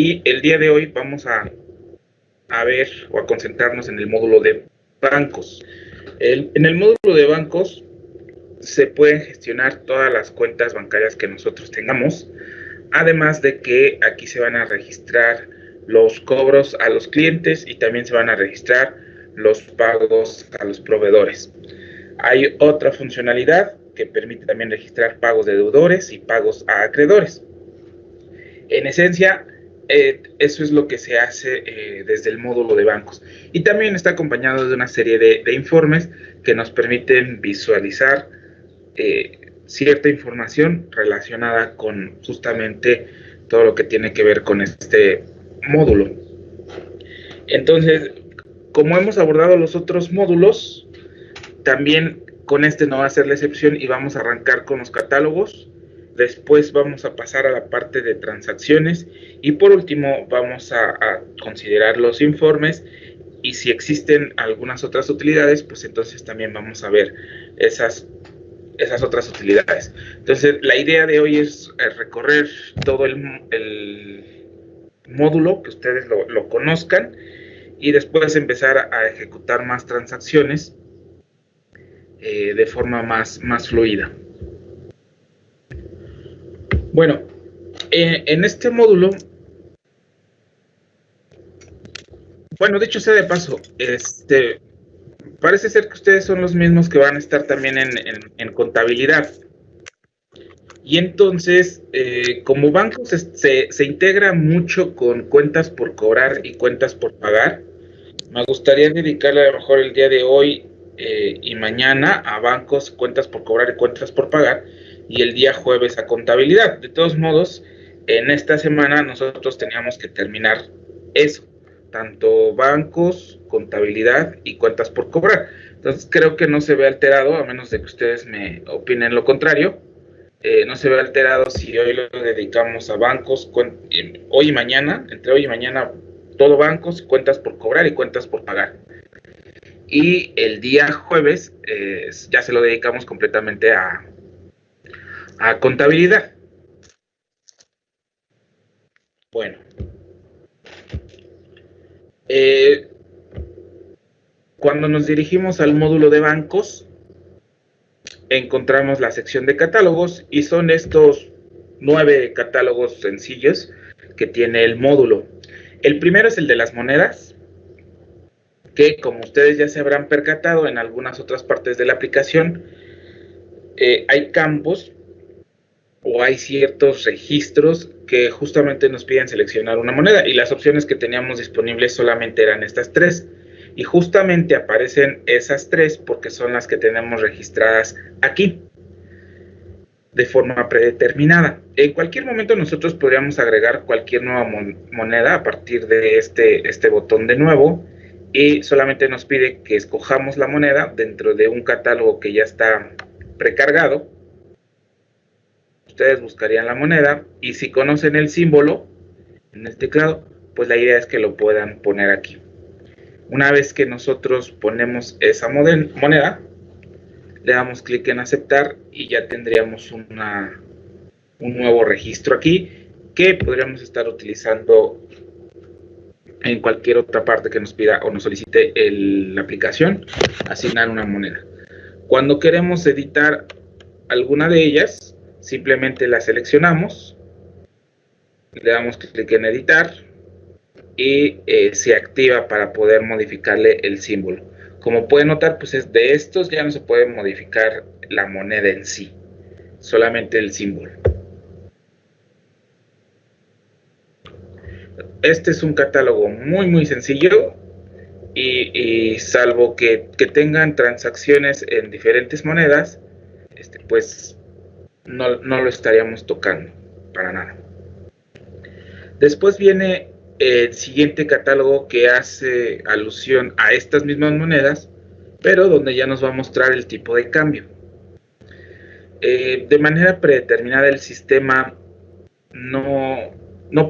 Y el día de hoy vamos a ver o a concentrarnos en el módulo de bancos. En el módulo de bancos se pueden gestionar todas las cuentas bancarias que nosotros tengamos, además de que aquí se van a registrar los cobros a los clientes y también se van a registrar los pagos a los proveedores. Hay otra funcionalidad que permite también registrar pagos de deudores y pagos a acreedores. En esencia, eso es lo que se hace desde el módulo de bancos. Y también está acompañado de una serie de informes que nos permiten visualizar cierta información relacionada con justamente todo lo que tiene que ver con este módulo. Entonces, como hemos abordado los otros módulos, también con este no va a ser la excepción y vamos a arrancar con los catálogos. Después vamos a pasar a la parte de transacciones y por último vamos a considerar los informes, y si existen algunas otras utilidades, pues entonces también vamos a ver esas otras utilidades. Entonces la idea de hoy es recorrer todo el módulo, que ustedes lo conozcan, y después empezar a ejecutar más transacciones de forma más fluida. Bueno, en este módulo, bueno, dicho sea de paso, parece ser que ustedes son los mismos que van a estar también en contabilidad. Y entonces, como banco se integra mucho con cuentas por cobrar y cuentas por pagar, me gustaría dedicarle a lo mejor el día de hoy y mañana a bancos, cuentas por cobrar y cuentas por pagar, y el día jueves a contabilidad. De todos modos, en esta semana nosotros teníamos que terminar eso, tanto bancos, contabilidad y cuentas por cobrar. Entonces creo que no se ve alterado, a menos de que ustedes me opinen lo contrario. No se ve alterado si hoy lo dedicamos a bancos, hoy y mañana, entre hoy y mañana, todo bancos, cuentas por cobrar y cuentas por pagar. Y el día jueves ya se lo dedicamos completamente a contabilidad. Bueno. Cuando nos dirigimos al módulo de bancos, encontramos la sección de catálogos y son estos 9 catálogos sencillos que tiene el módulo. El primero es el de las monedas, que como ustedes ya se habrán percatado en algunas otras partes de la aplicación, hay campos o hay ciertos registros que justamente nos piden seleccionar una moneda, y las opciones que teníamos disponibles solamente eran estas 3. Y justamente aparecen esas 3 porque son las que tenemos registradas aquí de forma predeterminada. En cualquier momento nosotros podríamos agregar cualquier nueva moneda a partir de este botón de nuevo, y solamente nos pide que escojamos la moneda dentro de un catálogo que ya está precargado. Ustedes buscarían la moneda y si conocen el símbolo en el teclado, pues la idea es que lo puedan poner aquí. Una vez que nosotros ponemos esa moneda, le damos clic en aceptar y ya tendríamos un nuevo registro aquí que podríamos estar utilizando en cualquier otra parte que nos pida o nos solicite la aplicación asignar una moneda. Cuando queremos editar alguna de ellas, simplemente la seleccionamos, le damos clic en editar y se activa para poder modificarle el símbolo. Como pueden notar, pues de estos ya no se puede modificar la moneda en sí, solamente el símbolo. Este es un catálogo muy sencillo y salvo que tengan transacciones en diferentes monedas, pues no lo estaríamos tocando para nada. Después viene el siguiente catálogo que hace alusión a estas mismas monedas, pero donde ya nos va a mostrar el tipo de cambio. De manera predeterminada el sistema no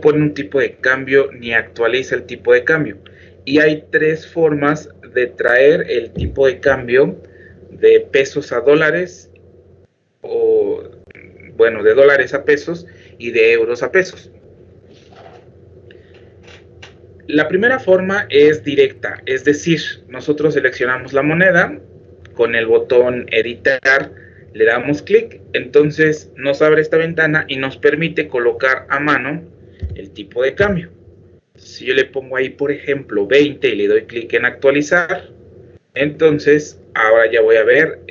pone un tipo de cambio ni actualiza el tipo de cambio. Y hay 3 formas de traer el tipo de cambio de pesos a dólares, de dólares a pesos y de euros a pesos. La primera forma es directa, es decir, nosotros seleccionamos la moneda, con el botón editar le damos clic, entonces nos abre esta ventana y nos permite colocar a mano el tipo de cambio. Si yo le pongo ahí, por ejemplo, 20 y le doy clic en actualizar, entonces ahora ya voy a ver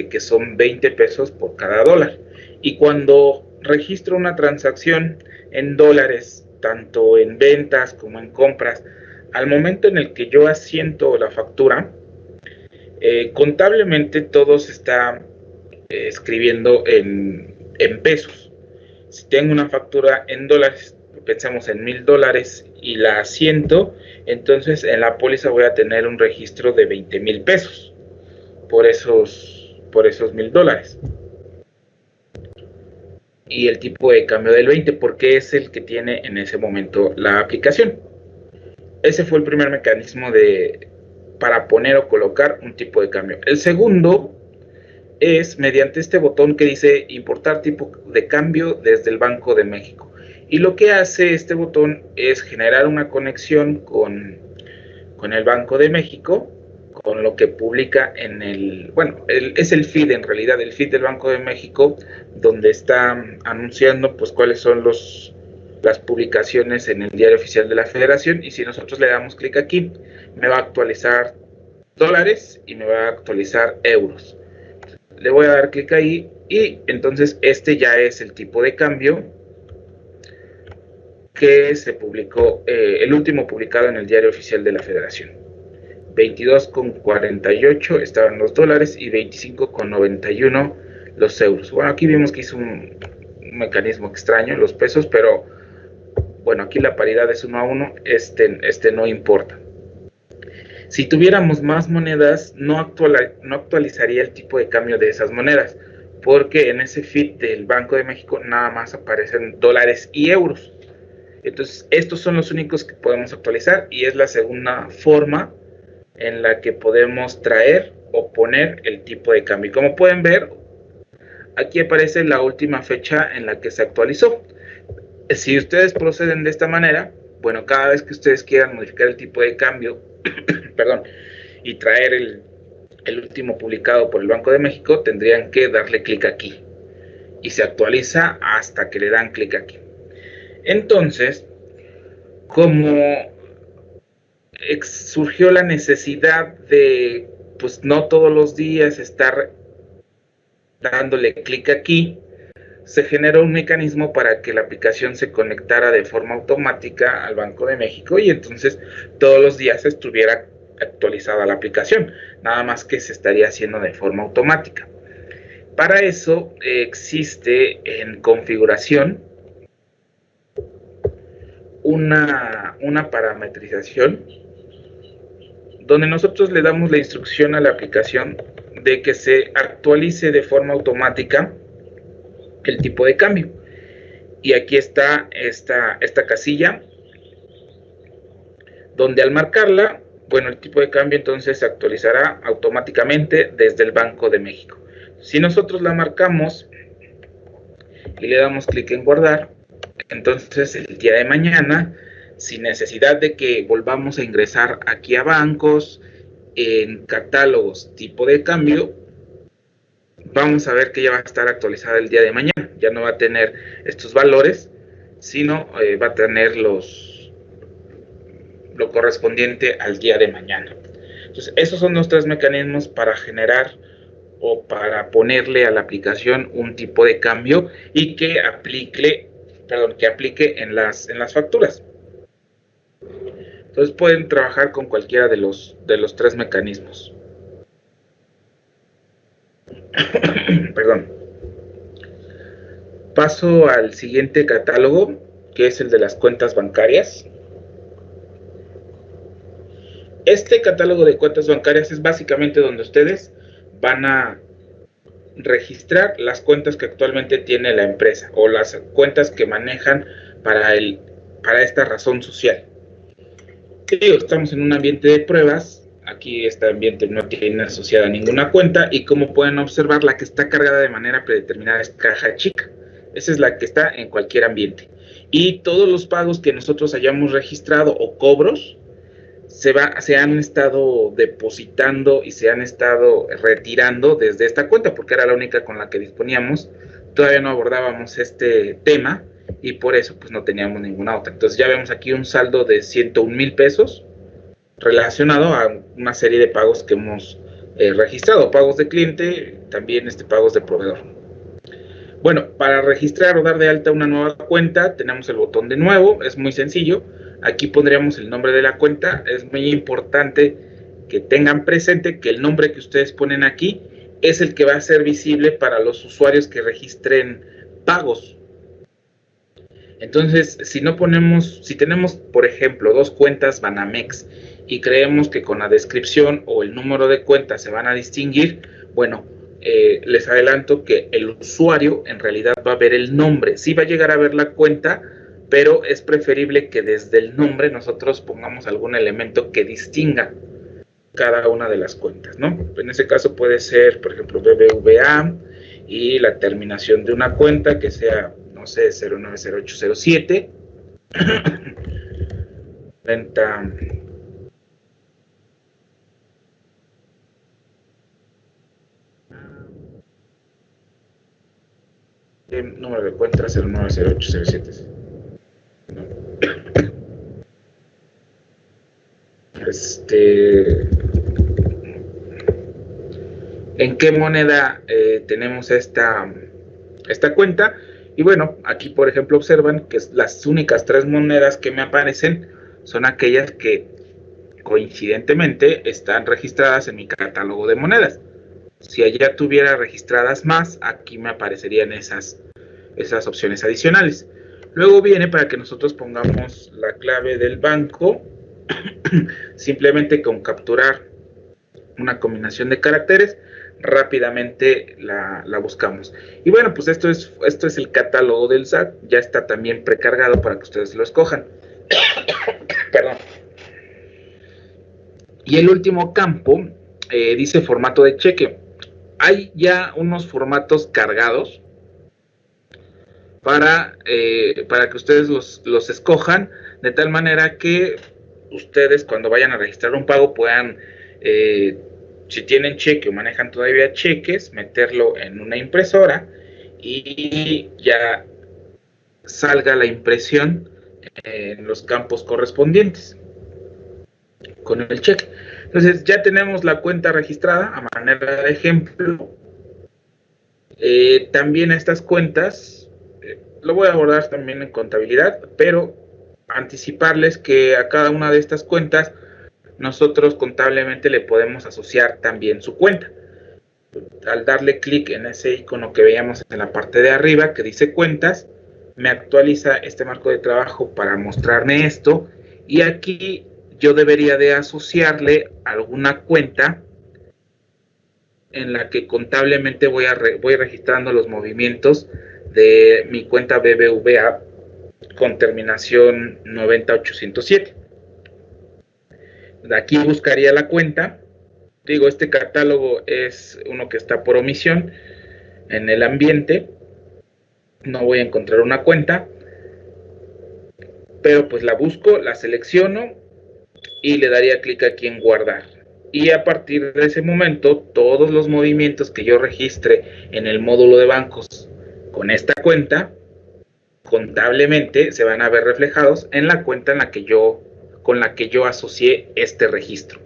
que son 20 pesos por cada dólar. Y cuando registro una transacción en dólares, tanto en ventas como en compras, al momento en el que yo asiento la factura, contablemente todo se está escribiendo en pesos. Si tengo una factura en dólares, pensemos en $1,000 y la asiento, entonces en la póliza voy a tener un registro de 20,000 pesos por esos $1,000. Y el tipo de cambio del 20, porque es el que tiene en ese momento la aplicación. Ese fue el primer mecanismo para poner o colocar un tipo de cambio. El segundo es mediante este botón que dice importar tipo de cambio desde el Banco de México. Y lo que hace este botón es generar una conexión con el Banco de México, con lo que publica en es el feed en realidad, el feed del Banco de México, donde está anunciando pues cuáles son las publicaciones en el Diario Oficial de la Federación. Y si nosotros le damos clic aquí, me va a actualizar dólares y me va a actualizar euros. Le voy a dar clic ahí y entonces este ya es el tipo de cambio que se publicó, el último publicado en el Diario Oficial de la Federación. 22,48 estaban los dólares y 25,91 los euros. Bueno, aquí vimos que hizo un mecanismo extraño, los pesos, pero bueno, aquí la paridad es 1 a 1, este no importa. Si tuviéramos más monedas, no actualizaría el tipo de cambio de esas monedas, porque en ese feed del Banco de México nada más aparecen dólares y euros. Entonces, estos son los únicos que podemos actualizar y es la segunda forma en la que podemos traer o poner el tipo de cambio. Y como pueden ver, aquí aparece la última fecha en la que se actualizó. Si ustedes proceden de esta manera, bueno, cada vez que ustedes quieran modificar el tipo de cambio, perdón, y traer el último publicado por el Banco de México, tendrían que darle clic aquí. Y se actualiza hasta que le dan clic aquí. Entonces, como surgió la necesidad de, pues no todos los días estar dándole clic aquí, se generó un mecanismo para que la aplicación se conectara de forma automática al Banco de México y entonces todos los días estuviera actualizada la aplicación, nada más que se estaría haciendo de forma automática. Para eso existe en configuración una parametrización donde nosotros le damos la instrucción a la aplicación de que se actualice de forma automática el tipo de cambio. Y aquí está esta casilla donde al marcarla, bueno, el tipo de cambio entonces se actualizará automáticamente desde el Banco de México. Si nosotros la marcamos y le damos clic en guardar, entonces el día de mañana, sin necesidad de que volvamos a ingresar aquí a bancos, en catálogos, tipo de cambio, vamos a ver que ya va a estar actualizada el día de mañana. Ya no va a tener estos valores, sino va a tener lo correspondiente al día de mañana. Entonces, esos son los tres mecanismos para generar o para ponerle a la aplicación un tipo de cambio y que aplique en las facturas. Entonces pueden trabajar con cualquiera de los tres mecanismos. Perdón. Paso al siguiente catálogo, que es el de las cuentas bancarias. Este catálogo de cuentas bancarias es básicamente donde ustedes van a registrar las cuentas que actualmente tiene la empresa o las cuentas que manejan para esta razón social. Estamos en un ambiente de pruebas. Aquí este ambiente no tiene asociada ninguna cuenta y como pueden observar, la que está cargada de manera predeterminada es caja chica. Esa es la que está en cualquier ambiente. y todos los pagos que nosotros hayamos registrado o cobros se han estado depositando y se han estado retirando desde esta cuenta, porque era la única con la que disponíamos. Todavía no abordábamos este tema y por eso pues no teníamos ninguna otra. Entonces ya vemos aquí un saldo de 101,000 pesos relacionado a una serie de pagos que hemos registrado, pagos de cliente, también pagos de proveedor. Bueno, para registrar o dar de alta una nueva cuenta tenemos el botón de nuevo, es muy sencillo. Aquí pondríamos el nombre de la cuenta. Es muy importante que tengan presente que el nombre que ustedes ponen aquí es el que va a ser visible para los usuarios que registren pagos. Entonces, si tenemos, por ejemplo, dos cuentas Banamex y creemos que con la descripción o el número de cuenta se van a distinguir, bueno, les adelanto que el usuario en realidad va a ver el nombre. Sí va a llegar a ver la cuenta, pero es preferible que desde el nombre nosotros pongamos algún elemento que distinga cada una de las cuentas, ¿no? En ese caso puede ser, por ejemplo, BBVA y la terminación de una cuenta que sea, no sé, 090807. Venta. Número de cuenta 090807. ¿En qué moneda tenemos esta cuenta? Y bueno, aquí por ejemplo observan que las únicas tres monedas que me aparecen son aquellas que coincidentemente están registradas en mi catálogo de monedas. Si allá tuviera registradas más, aquí me aparecerían esas opciones adicionales. Luego viene para que nosotros pongamos la clave del banco, simplemente con capturar una combinación de caracteres, rápidamente la buscamos. Y bueno, pues esto es el catálogo del SAT, ya está también precargado para que ustedes lo escojan. Perdón. Y el último campo dice formato de cheque. Hay ya unos formatos cargados para que ustedes los escojan, de tal manera que ustedes cuando vayan a registrar un pago puedan, si tienen cheque o manejan todavía cheques, meterlo en una impresora y ya salga la impresión en los campos correspondientes con el cheque. Entonces ya tenemos la cuenta registrada a manera de ejemplo. También estas cuentas lo voy a abordar también en contabilidad, pero anticiparles que a cada una de estas cuentas nosotros contablemente le podemos asociar también su cuenta. Al darle clic en ese icono que veíamos en la parte de arriba que dice cuentas, me actualiza este marco de trabajo para mostrarme esto, y aquí yo debería de asociarle alguna cuenta en la que contablemente voy registrando los movimientos de mi cuenta BBVA con terminación 90807. Aquí buscaría la cuenta. Digo, este catálogo es uno que está por omisión en el ambiente. No voy a encontrar una cuenta, pero pues la busco, la selecciono y le daría clic aquí en guardar. Y a partir de ese momento, todos los movimientos que yo registre en el módulo de bancos con esta cuenta, contablemente se van a ver reflejados en la cuenta con la que yo asocié este registro.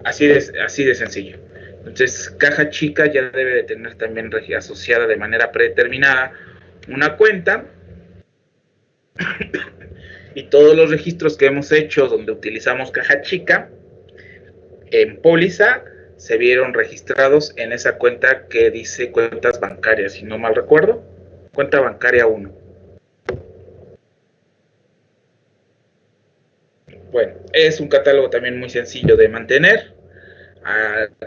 Así de sencillo. Entonces, Caja Chica ya debe de tener también asociada de manera predeterminada una cuenta. Y todos los registros que hemos hecho donde utilizamos Caja Chica en póliza se vieron registrados en esa cuenta que dice cuentas bancarias, si no mal recuerdo, cuenta bancaria 1. Bueno, es un catálogo también muy sencillo de mantener.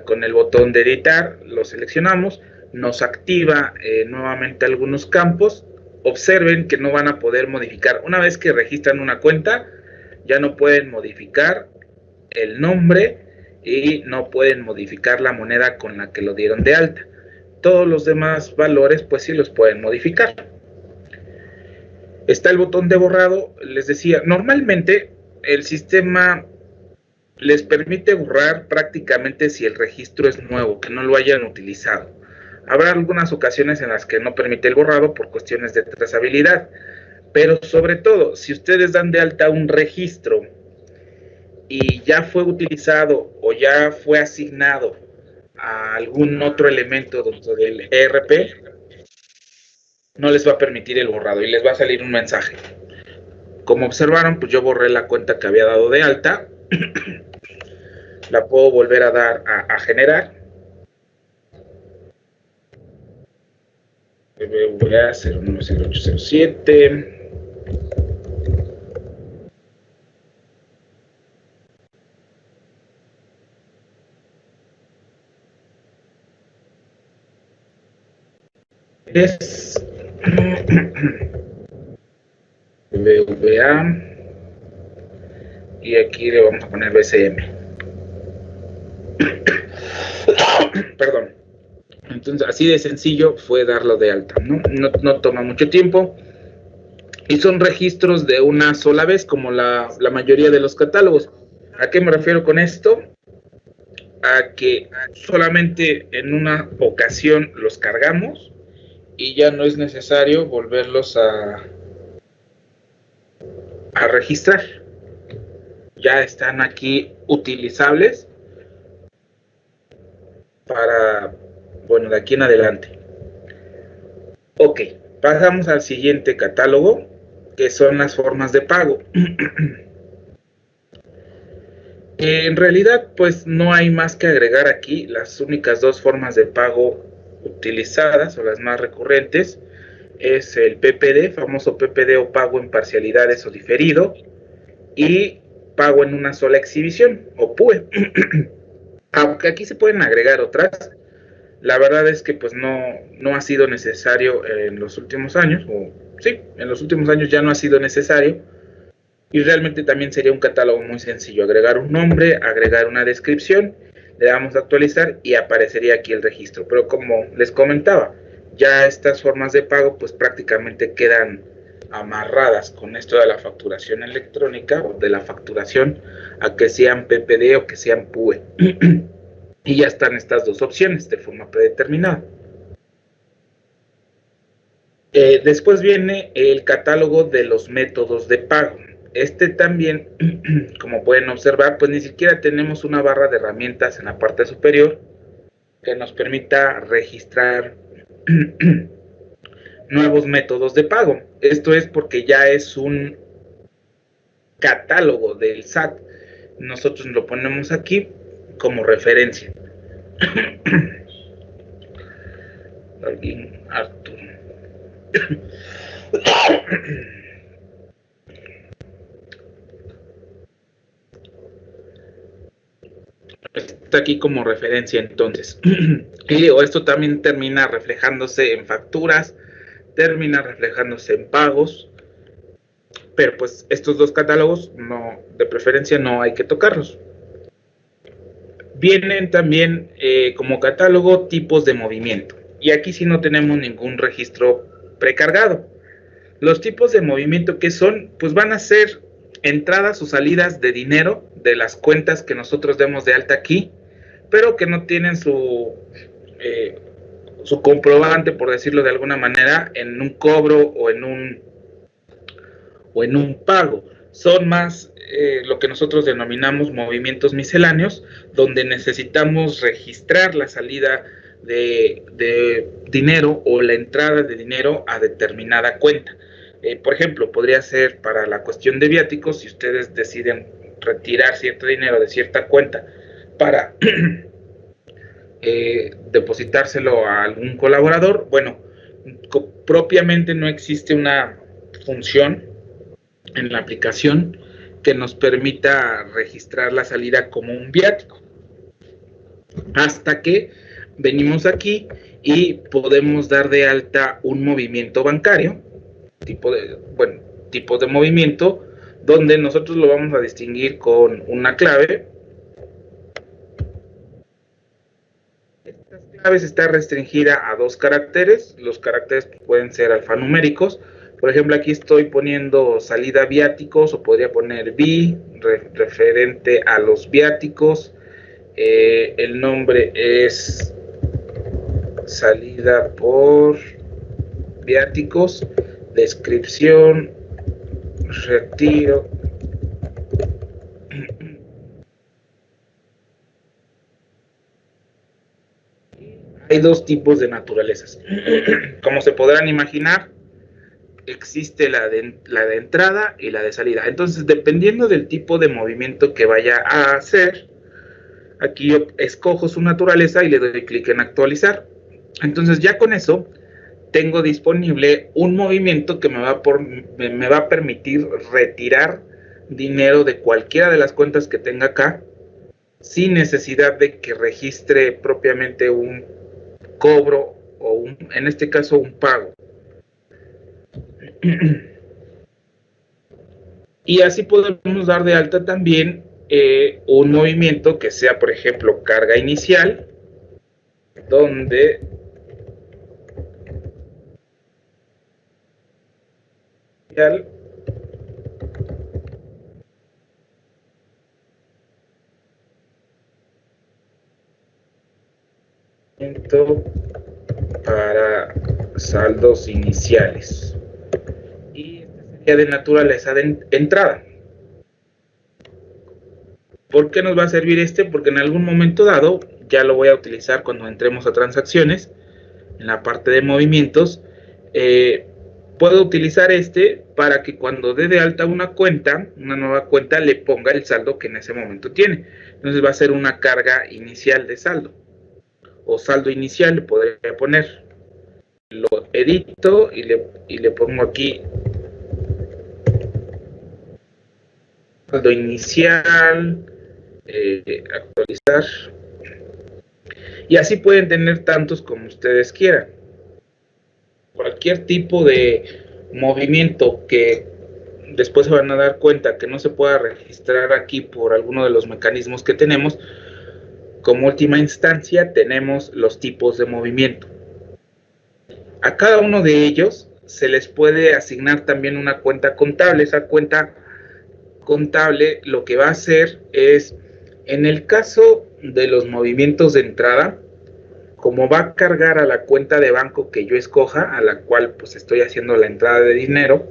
Con el botón de editar lo seleccionamos, nos activa nuevamente algunos campos. Observen que no van a poder modificar, una vez que registran una cuenta, ya no pueden modificar el nombre y no pueden modificar la moneda con la que lo dieron de alta. Todos los demás valores pues sí los pueden modificar. Está el botón de borrado. Les decía, normalmente el sistema les permite borrar prácticamente si el registro es nuevo, que no lo hayan utilizado. Habrá algunas ocasiones en las que no permite el borrado por cuestiones de trazabilidad, pero sobre todo, si ustedes dan de alta un registro y ya fue utilizado o ya fue asignado a algún otro elemento dentro del ERP, no les va a permitir el borrado y les va a salir un mensaje. Como observaron, pues yo borré la cuenta que había dado de alta. La puedo volver a dar a generar. BBVA 090807. Es BBVA y aquí le vamos a poner BCM. Perdón. Entonces, así de sencillo fue darlo de alta, ¿no? No toma mucho tiempo y son registros de una sola vez, como la mayoría de los catálogos. ¿A qué me refiero con esto? A que solamente en una ocasión los cargamos y ya no es necesario volverlos a registrar. Ya están aquí utilizables para, bueno, de aquí en adelante. Ok, pasamos al siguiente catálogo, que son las formas de pago. En realidad, pues no hay más que agregar aquí. Las únicas dos formas de pago utilizadas o las más recurrentes es el PPD, famoso PPD o pago en parcialidades o diferido, y pago en una sola exhibición o PUE. Aunque aquí se pueden agregar otras, la verdad es que pues no ha sido necesario en los últimos años, o sí, en los últimos años ya no ha sido necesario, y realmente también sería un catálogo muy sencillo, agregar un nombre, agregar una descripción, le damos a actualizar y aparecería aquí el registro. Pero como les comentaba, ya estas formas de pago pues prácticamente quedan amarradas con esto de la facturación electrónica o de la facturación a que sean PPD o que sean PUE. Y ya están estas dos opciones de forma predeterminada. Después viene el catálogo de los métodos de pago. Este también, como pueden observar, pues ni siquiera tenemos una barra de herramientas en la parte superior que nos permita registrar nuevos métodos de pago. Esto es porque ya es un catálogo del SAT. Nosotros lo ponemos aquí como referencia. Alguien, Arthur. Está aquí como referencia entonces. Y digo, esto también termina reflejándose en facturas, termina reflejándose en pagos, pero pues estos dos catálogos no, de preferencia no hay que tocarlos. Vienen también como catálogo tipos de movimiento, y aquí sí no tenemos ningún registro precargado. Los tipos de movimiento que son, pues van a ser entradas o salidas de dinero de las cuentas que nosotros demos de alta aquí, pero que no tienen su comprobante, por decirlo de alguna manera, en un cobro o en un pago. Son más lo que nosotros denominamos movimientos misceláneos, donde necesitamos registrar la salida de dinero o la entrada de dinero a determinada cuenta. Por ejemplo, podría ser para la cuestión de viáticos, si ustedes deciden retirar cierto dinero de cierta cuenta para depositárselo a algún colaborador. Bueno, propiamente no existe una función en la aplicación que nos permita registrar la salida como un viático, hasta que venimos aquí y podemos dar de alta un movimiento bancario, tipo de movimiento, donde nosotros lo vamos a distinguir con una clave. Estas claves está restringida a 2 caracteres. Los caracteres pueden ser alfanuméricos, Por ejemplo, aquí estoy poniendo salida viáticos, o podría poner vi, referente a los viáticos. El nombre es salida por viáticos, descripción, retiro. Hay dos tipos de naturalezas. Como se podrán imaginar, existe la de entrada y la de salida. Entonces, dependiendo del tipo de movimiento que vaya a hacer, aquí yo escojo su naturaleza y le doy clic en actualizar. Entonces, ya con eso tengo disponible un movimiento que me va a permitir retirar dinero de cualquiera de las cuentas que tenga acá, sin necesidad de que registre propiamente un cobro o en este caso un pago. Y así podemos dar de alta también un movimiento que sea, por ejemplo, carga inicial, donde para saldos iniciales, y este sería de naturaleza de entrada. ¿Por qué nos va a servir este? Porque en algún momento dado, ya lo voy a utilizar cuando entremos a transacciones, en la parte de movimientos, puedo utilizar este para que cuando dé de alta una cuenta, una nueva cuenta, le ponga el saldo que en ese momento tiene. Entonces va a ser una carga inicial de saldo, o saldo inicial le podría poner. Lo edito y le pongo aquí saldo inicial, actualizar, y así pueden tener tantos como ustedes quieran. Cualquier tipo de movimiento que después se van a dar cuenta que no se pueda registrar aquí por alguno de los mecanismos que tenemos, como última instancia tenemos los tipos de movimiento. A cada uno de ellos se les puede asignar también una cuenta contable. Esa cuenta contable lo que va a hacer es, en el caso de los movimientos de entrada, como va a cargar a la cuenta de banco que yo escoja, a la cual pues estoy haciendo la entrada de dinero,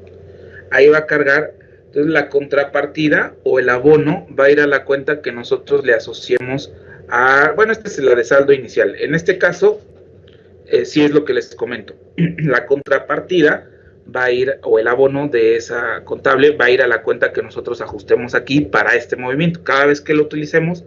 ahí va a cargar. Entonces la contrapartida o el abono va a ir a la cuenta que nosotros le asociemos a, bueno, esta es la de saldo inicial. En este caso, sí es lo que les comento. La contrapartida va a ir, o el abono de esa contable va a ir a la cuenta que nosotros ajustemos aquí para este movimiento. Cada vez que lo utilicemos,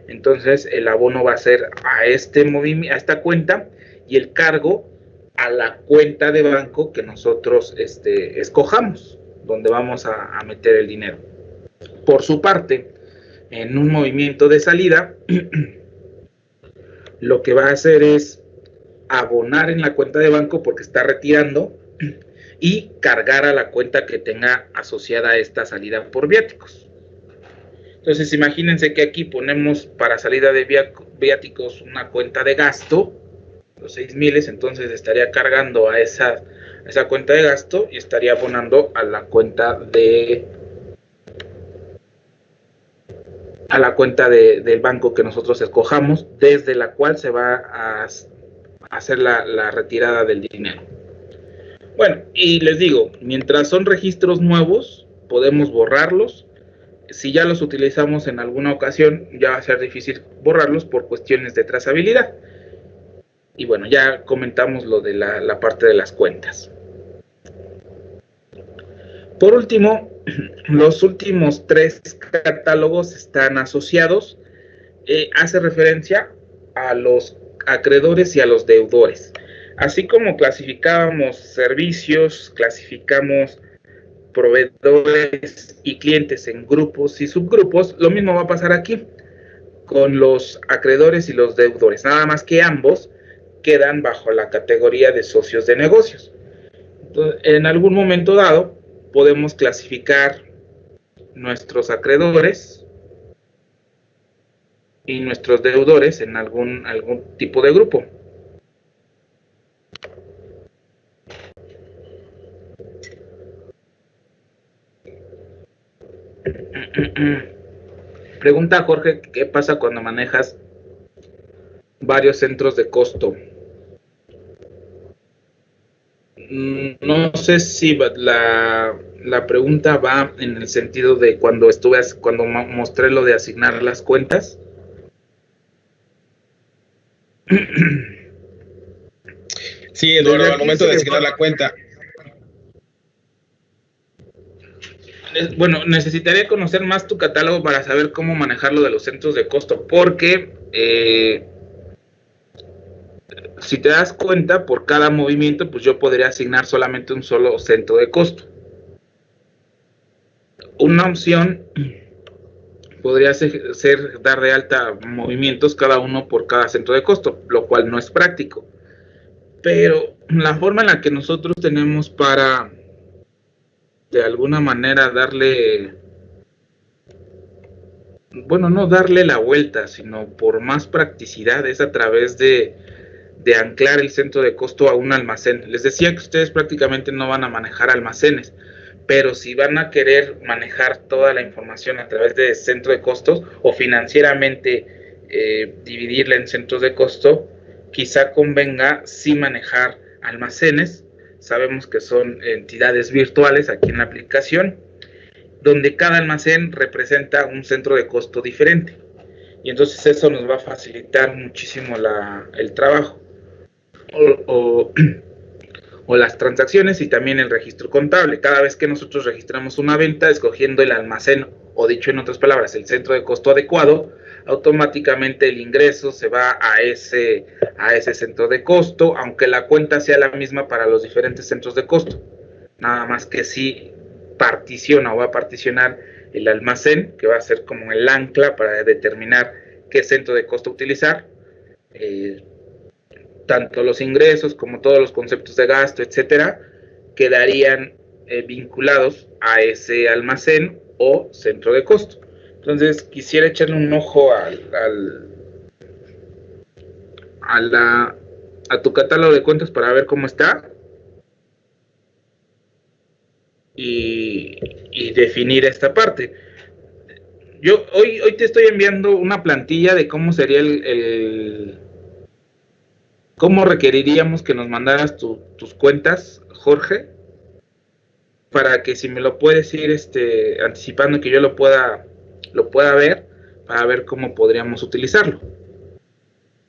entonces el abono va a ser a a esta cuenta, y el cargo a la cuenta de banco que nosotros escojamos, donde vamos a meter el dinero. Por su parte, en un movimiento de salida, lo que va a hacer es abonar en la cuenta de banco porque está retirando, y cargar a la cuenta que tenga asociada a esta salida por viáticos. Entonces imagínense que aquí ponemos para salida de viáticos una cuenta de gasto, los 6,000, entonces estaría cargando a esa cuenta de gasto y estaría abonando a la cuenta del banco que nosotros escojamos, desde la cual se va a hacer la retirada del dinero. Bueno, y les digo, mientras son registros nuevos, podemos borrarlos. Si ya los utilizamos en alguna ocasión, ya va a ser difícil borrarlos por cuestiones de trazabilidad. Y bueno, ya comentamos lo de la parte de las cuentas. Por último, los últimos 3 catálogos están asociados. Hace referencia a los acreedores y a los deudores. Así como clasificábamos servicios, clasificamos proveedores y clientes en grupos y subgrupos, lo mismo va a pasar aquí con los acreedores y los deudores, nada más que ambos quedan bajo la categoría de socios de negocios. Entonces, en algún momento dado podemos clasificar nuestros acreedores y nuestros deudores en algún tipo de grupo. Pregunta Jorge, ¿qué pasa cuando manejas varios centros de costo? No sé si la pregunta va en el sentido de cuando mostré lo de asignar las cuentas. Sí, al momento de asignar la cuenta. Bueno, necesitaría conocer más tu catálogo para saber cómo manejar lo de los centros de costo, porque si te das cuenta, por cada movimiento, pues yo podría asignar solamente un solo centro de costo. Una opción podría ser dar de alta movimientos cada uno por cada centro de costo, lo cual no es práctico. Pero la forma en la que nosotros tenemos para, de alguna manera, darle, bueno, no darle la vuelta, sino por más practicidad, es a través de anclar el centro de costo a un almacén. Les decía que ustedes prácticamente no van a manejar almacenes, pero si van a querer manejar toda la información a través de centro de costos o financieramente dividirla en centros de costo, quizá convenga sí manejar almacenes. Sabemos que son entidades virtuales aquí en la aplicación, donde cada almacén representa un centro de costo diferente. Y entonces eso nos va a facilitar muchísimo el trabajo. O las transacciones y también el registro contable. Cada vez que nosotros registramos una venta, escogiendo el almacén, o dicho en otras palabras, el centro de costo adecuado, automáticamente el ingreso se va a ese centro de costo, aunque la cuenta sea la misma para los diferentes centros de costo. Nada más que si particiona o va a particionar el almacén, que va a ser como el ancla para determinar qué centro de costo utilizar. Tanto los ingresos como todos los conceptos de gasto, etcétera, quedarían vinculados a ese almacén o centro de costo. Entonces, quisiera echarle un ojo a tu catálogo de cuentas para ver cómo está y definir esta parte. Yo hoy te estoy enviando una plantilla de cómo sería ¿cómo requeriríamos que nos mandaras tus cuentas, Jorge? Para que si me lo puedes ir anticipando, que yo lo pueda ver, para ver cómo podríamos utilizarlo.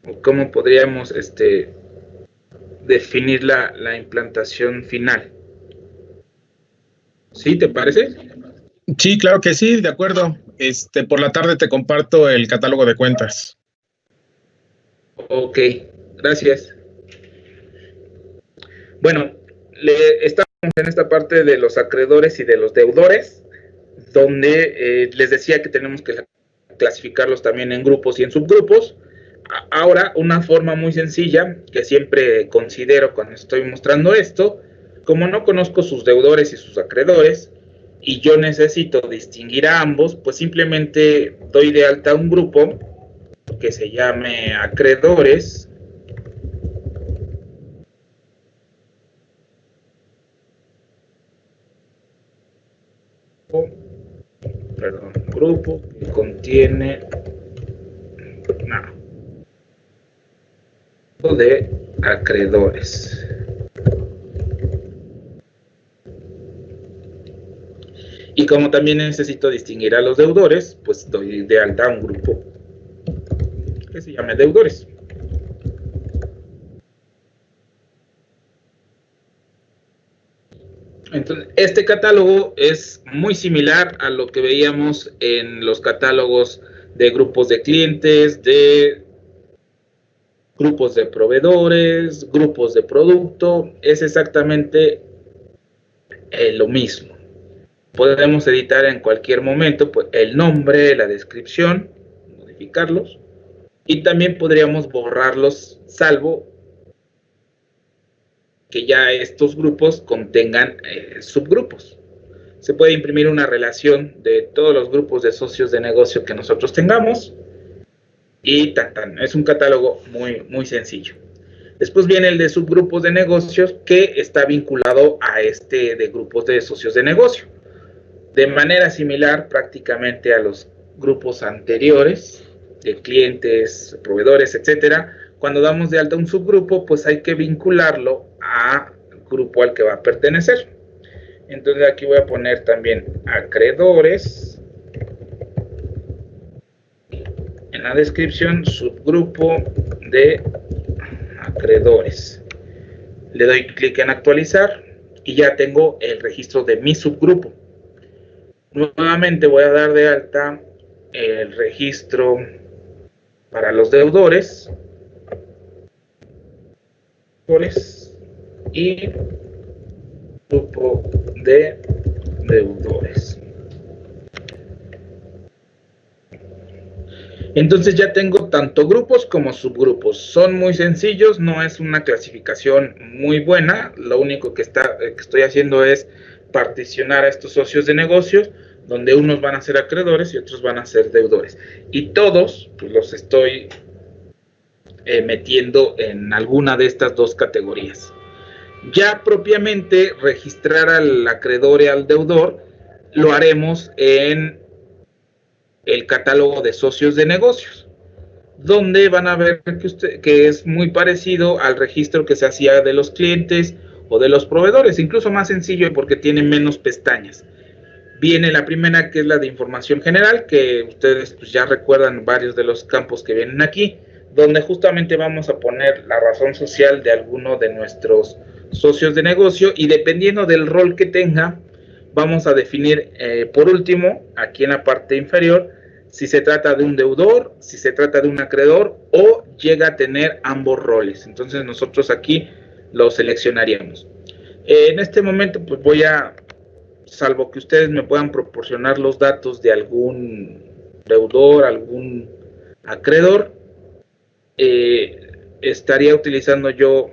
O cómo podríamos definir la implantación final. ¿Sí? ¿Te parece? Sí, claro que sí, de acuerdo. Por la tarde te comparto el catálogo de cuentas. Ok. Gracias. Bueno, estamos en esta parte de los acreedores y de los deudores, donde les decía que tenemos que clasificarlos también en grupos y en subgrupos. Ahora, una forma muy sencilla que siempre considero cuando estoy mostrando esto, como no conozco sus deudores y sus acreedores, y yo necesito distinguir a ambos, pues simplemente doy de alta un grupo que se llame acreedores. Grupo que contiene de acreedores. Y como también necesito distinguir a los deudores, pues doy de alta un grupo que se llame deudores. Entonces, este catálogo es muy similar a lo que veíamos en los catálogos de grupos de clientes, de grupos de proveedores, grupos de producto. Es exactamente lo mismo. Podemos editar en cualquier momento pues, el nombre, la descripción, modificarlos, y también podríamos borrarlos, salvo que ya estos grupos contengan subgrupos. Se puede imprimir una relación de todos los grupos de socios de negocio que nosotros tengamos y es un catálogo muy, muy sencillo. Después viene el de subgrupos de negocios, que está vinculado a de grupos de socios de negocio. De manera similar prácticamente a los grupos anteriores de clientes, proveedores, etcétera, cuando damos de alta un subgrupo, pues hay que vincularlo al grupo al que va a pertenecer. Entonces aquí voy a poner también acreedores. En la descripción, subgrupo de acreedores. Le doy clic en actualizar y ya tengo el registro de mi subgrupo. Nuevamente voy a dar de alta el registro para los deudores y grupo de deudores. Entonces ya tengo tanto grupos como subgrupos. Son muy sencillos, no es una clasificación muy buena. Lo único que estoy haciendo es particionar a estos socios de negocios, donde unos van a ser acreedores y otros van a ser deudores. Y todos pues, los estoy metiendo en alguna de estas dos categorías. Ya propiamente registrar al acreedor y al deudor lo haremos en el catálogo de socios de negocios, donde van a ver que es muy parecido al registro que se hacía de los clientes o de los proveedores, incluso más sencillo porque tiene menos pestañas. Viene la primera, que es la de información general, que ustedes pues, ya recuerdan varios de los campos que vienen aquí, donde justamente vamos a poner la razón social de alguno de nuestros socios de negocio y dependiendo del rol que tenga, vamos a definir por último, aquí en la parte inferior, si se trata de un deudor, si se trata de un acreedor o llega a tener ambos roles. Entonces nosotros aquí lo seleccionaríamos. En este momento pues voy a, salvo que ustedes me puedan proporcionar los datos de algún deudor, algún acreedor, estaría utilizando yo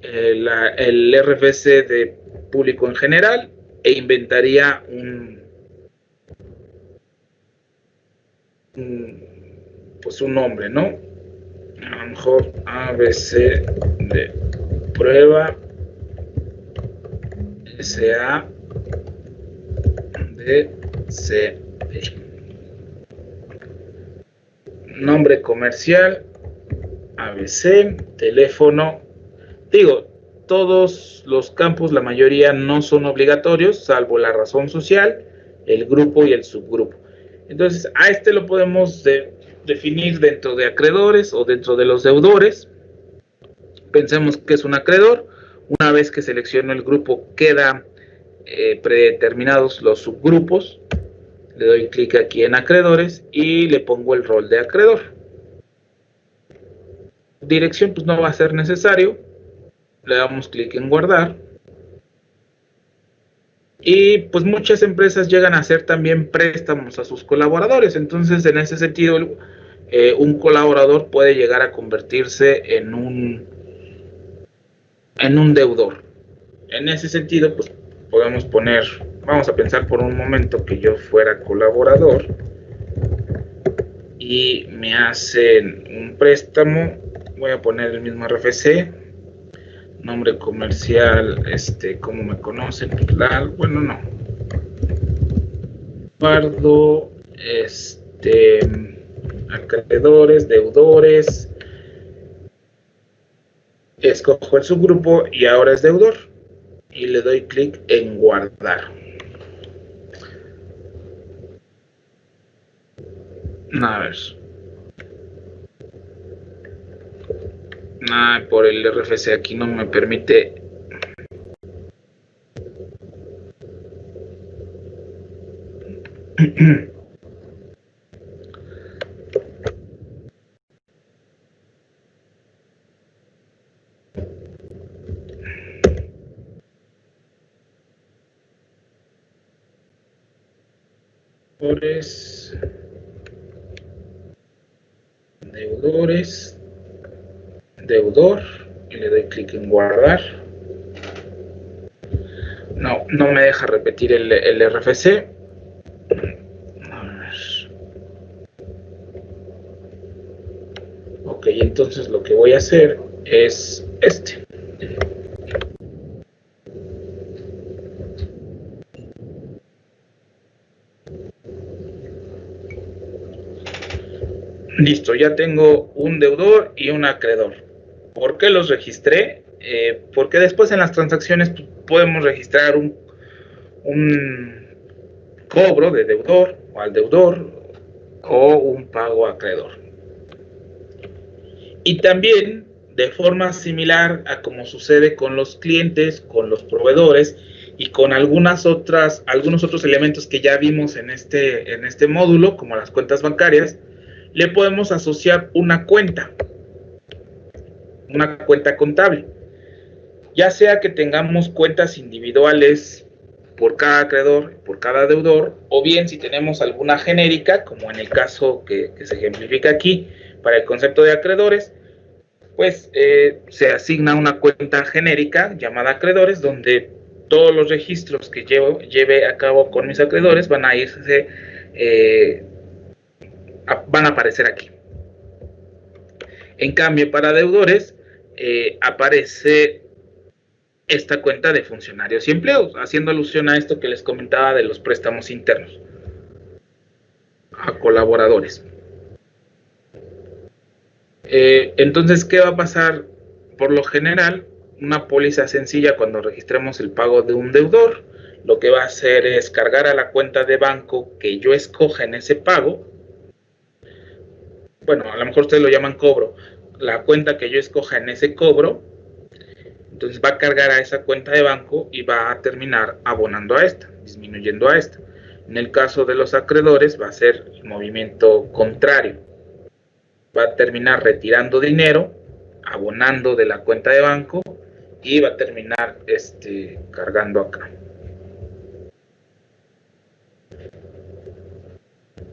el RFC de público en general e inventaría pues un nombre, ¿no? A lo mejor ABC de prueba SA de CD. Nombre comercial ABC, teléfono. Digo, todos los campos, la mayoría no son obligatorios, salvo la razón social, el grupo y el subgrupo. Entonces, a este lo podemos definir dentro de acreedores o dentro de los deudores. Pensemos que es un acreedor. Una vez que selecciono el grupo, quedan predeterminados los subgrupos. Le doy clic aquí en acreedores y le pongo el rol de acreedor. Dirección pues no va a ser necesario. Le damos clic en guardar. Y pues muchas empresas llegan a hacer también préstamos a sus colaboradores. Entonces en ese sentido un colaborador puede llegar a convertirse en un deudor. En ese sentido pues podemos poner, vamos a pensar por un momento que yo fuera colaborador y me hacen un préstamo. Voy a poner el mismo RFC, nombre comercial, ¿cómo me conocen? Bueno, no. Guardo, acreedores, deudores. Escojo el subgrupo y ahora es deudor. Y le doy clic en guardar. A ver. Por el RFC aquí no me permite. Deudores, deudor, y le doy clic en guardar. No me deja repetir el RFC. A ver. Ok, entonces lo que voy a hacer es Listo, ya tengo un deudor y un acreedor. ¿Por qué los registré? Porque después en las transacciones podemos registrar un cobro de deudor o al deudor o un pago a acreedor. Y también de forma similar a como sucede con los clientes, con los proveedores y con algunos otros elementos que ya vimos en este módulo, como las cuentas bancarias, le podemos asociar una cuenta contable, ya sea que tengamos cuentas individuales por cada acreedor, por cada deudor, o bien si tenemos alguna genérica, como en el caso que se ejemplifica aquí, para el concepto de acreedores, pues se asigna una cuenta genérica llamada acreedores, donde todos los registros que lleve a cabo con mis acreedores van a aparecer aquí. En cambio, para deudores aparece esta cuenta de funcionarios y empleados, haciendo alusión a esto que les comentaba de los préstamos internos a colaboradores. Entonces, ¿qué va a pasar? Por lo general, una póliza sencilla, cuando registremos el pago de un deudor, lo que va a hacer es cargar a la cuenta de banco que yo escoja en ese pago. Bueno, a lo mejor ustedes lo llaman cobro. La cuenta que yo escoja en ese cobro, entonces va a cargar a esa cuenta de banco y va a terminar abonando a esta, disminuyendo a esta. En el caso de los acreedores va a ser el movimiento contrario. Va a terminar retirando dinero, abonando de la cuenta de banco y va a terminar cargando acá.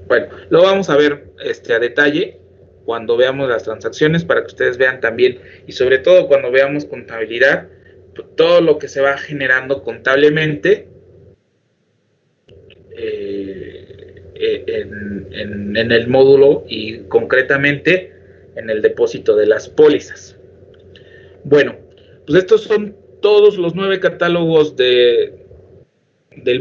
Bueno, lo vamos a ver a detalle cuando veamos las transacciones, para que ustedes vean también, y sobre todo cuando veamos contabilidad, todo lo que se va generando contablemente en el módulo y concretamente en el depósito de las pólizas. Bueno, pues estos son todos los 9 catálogos del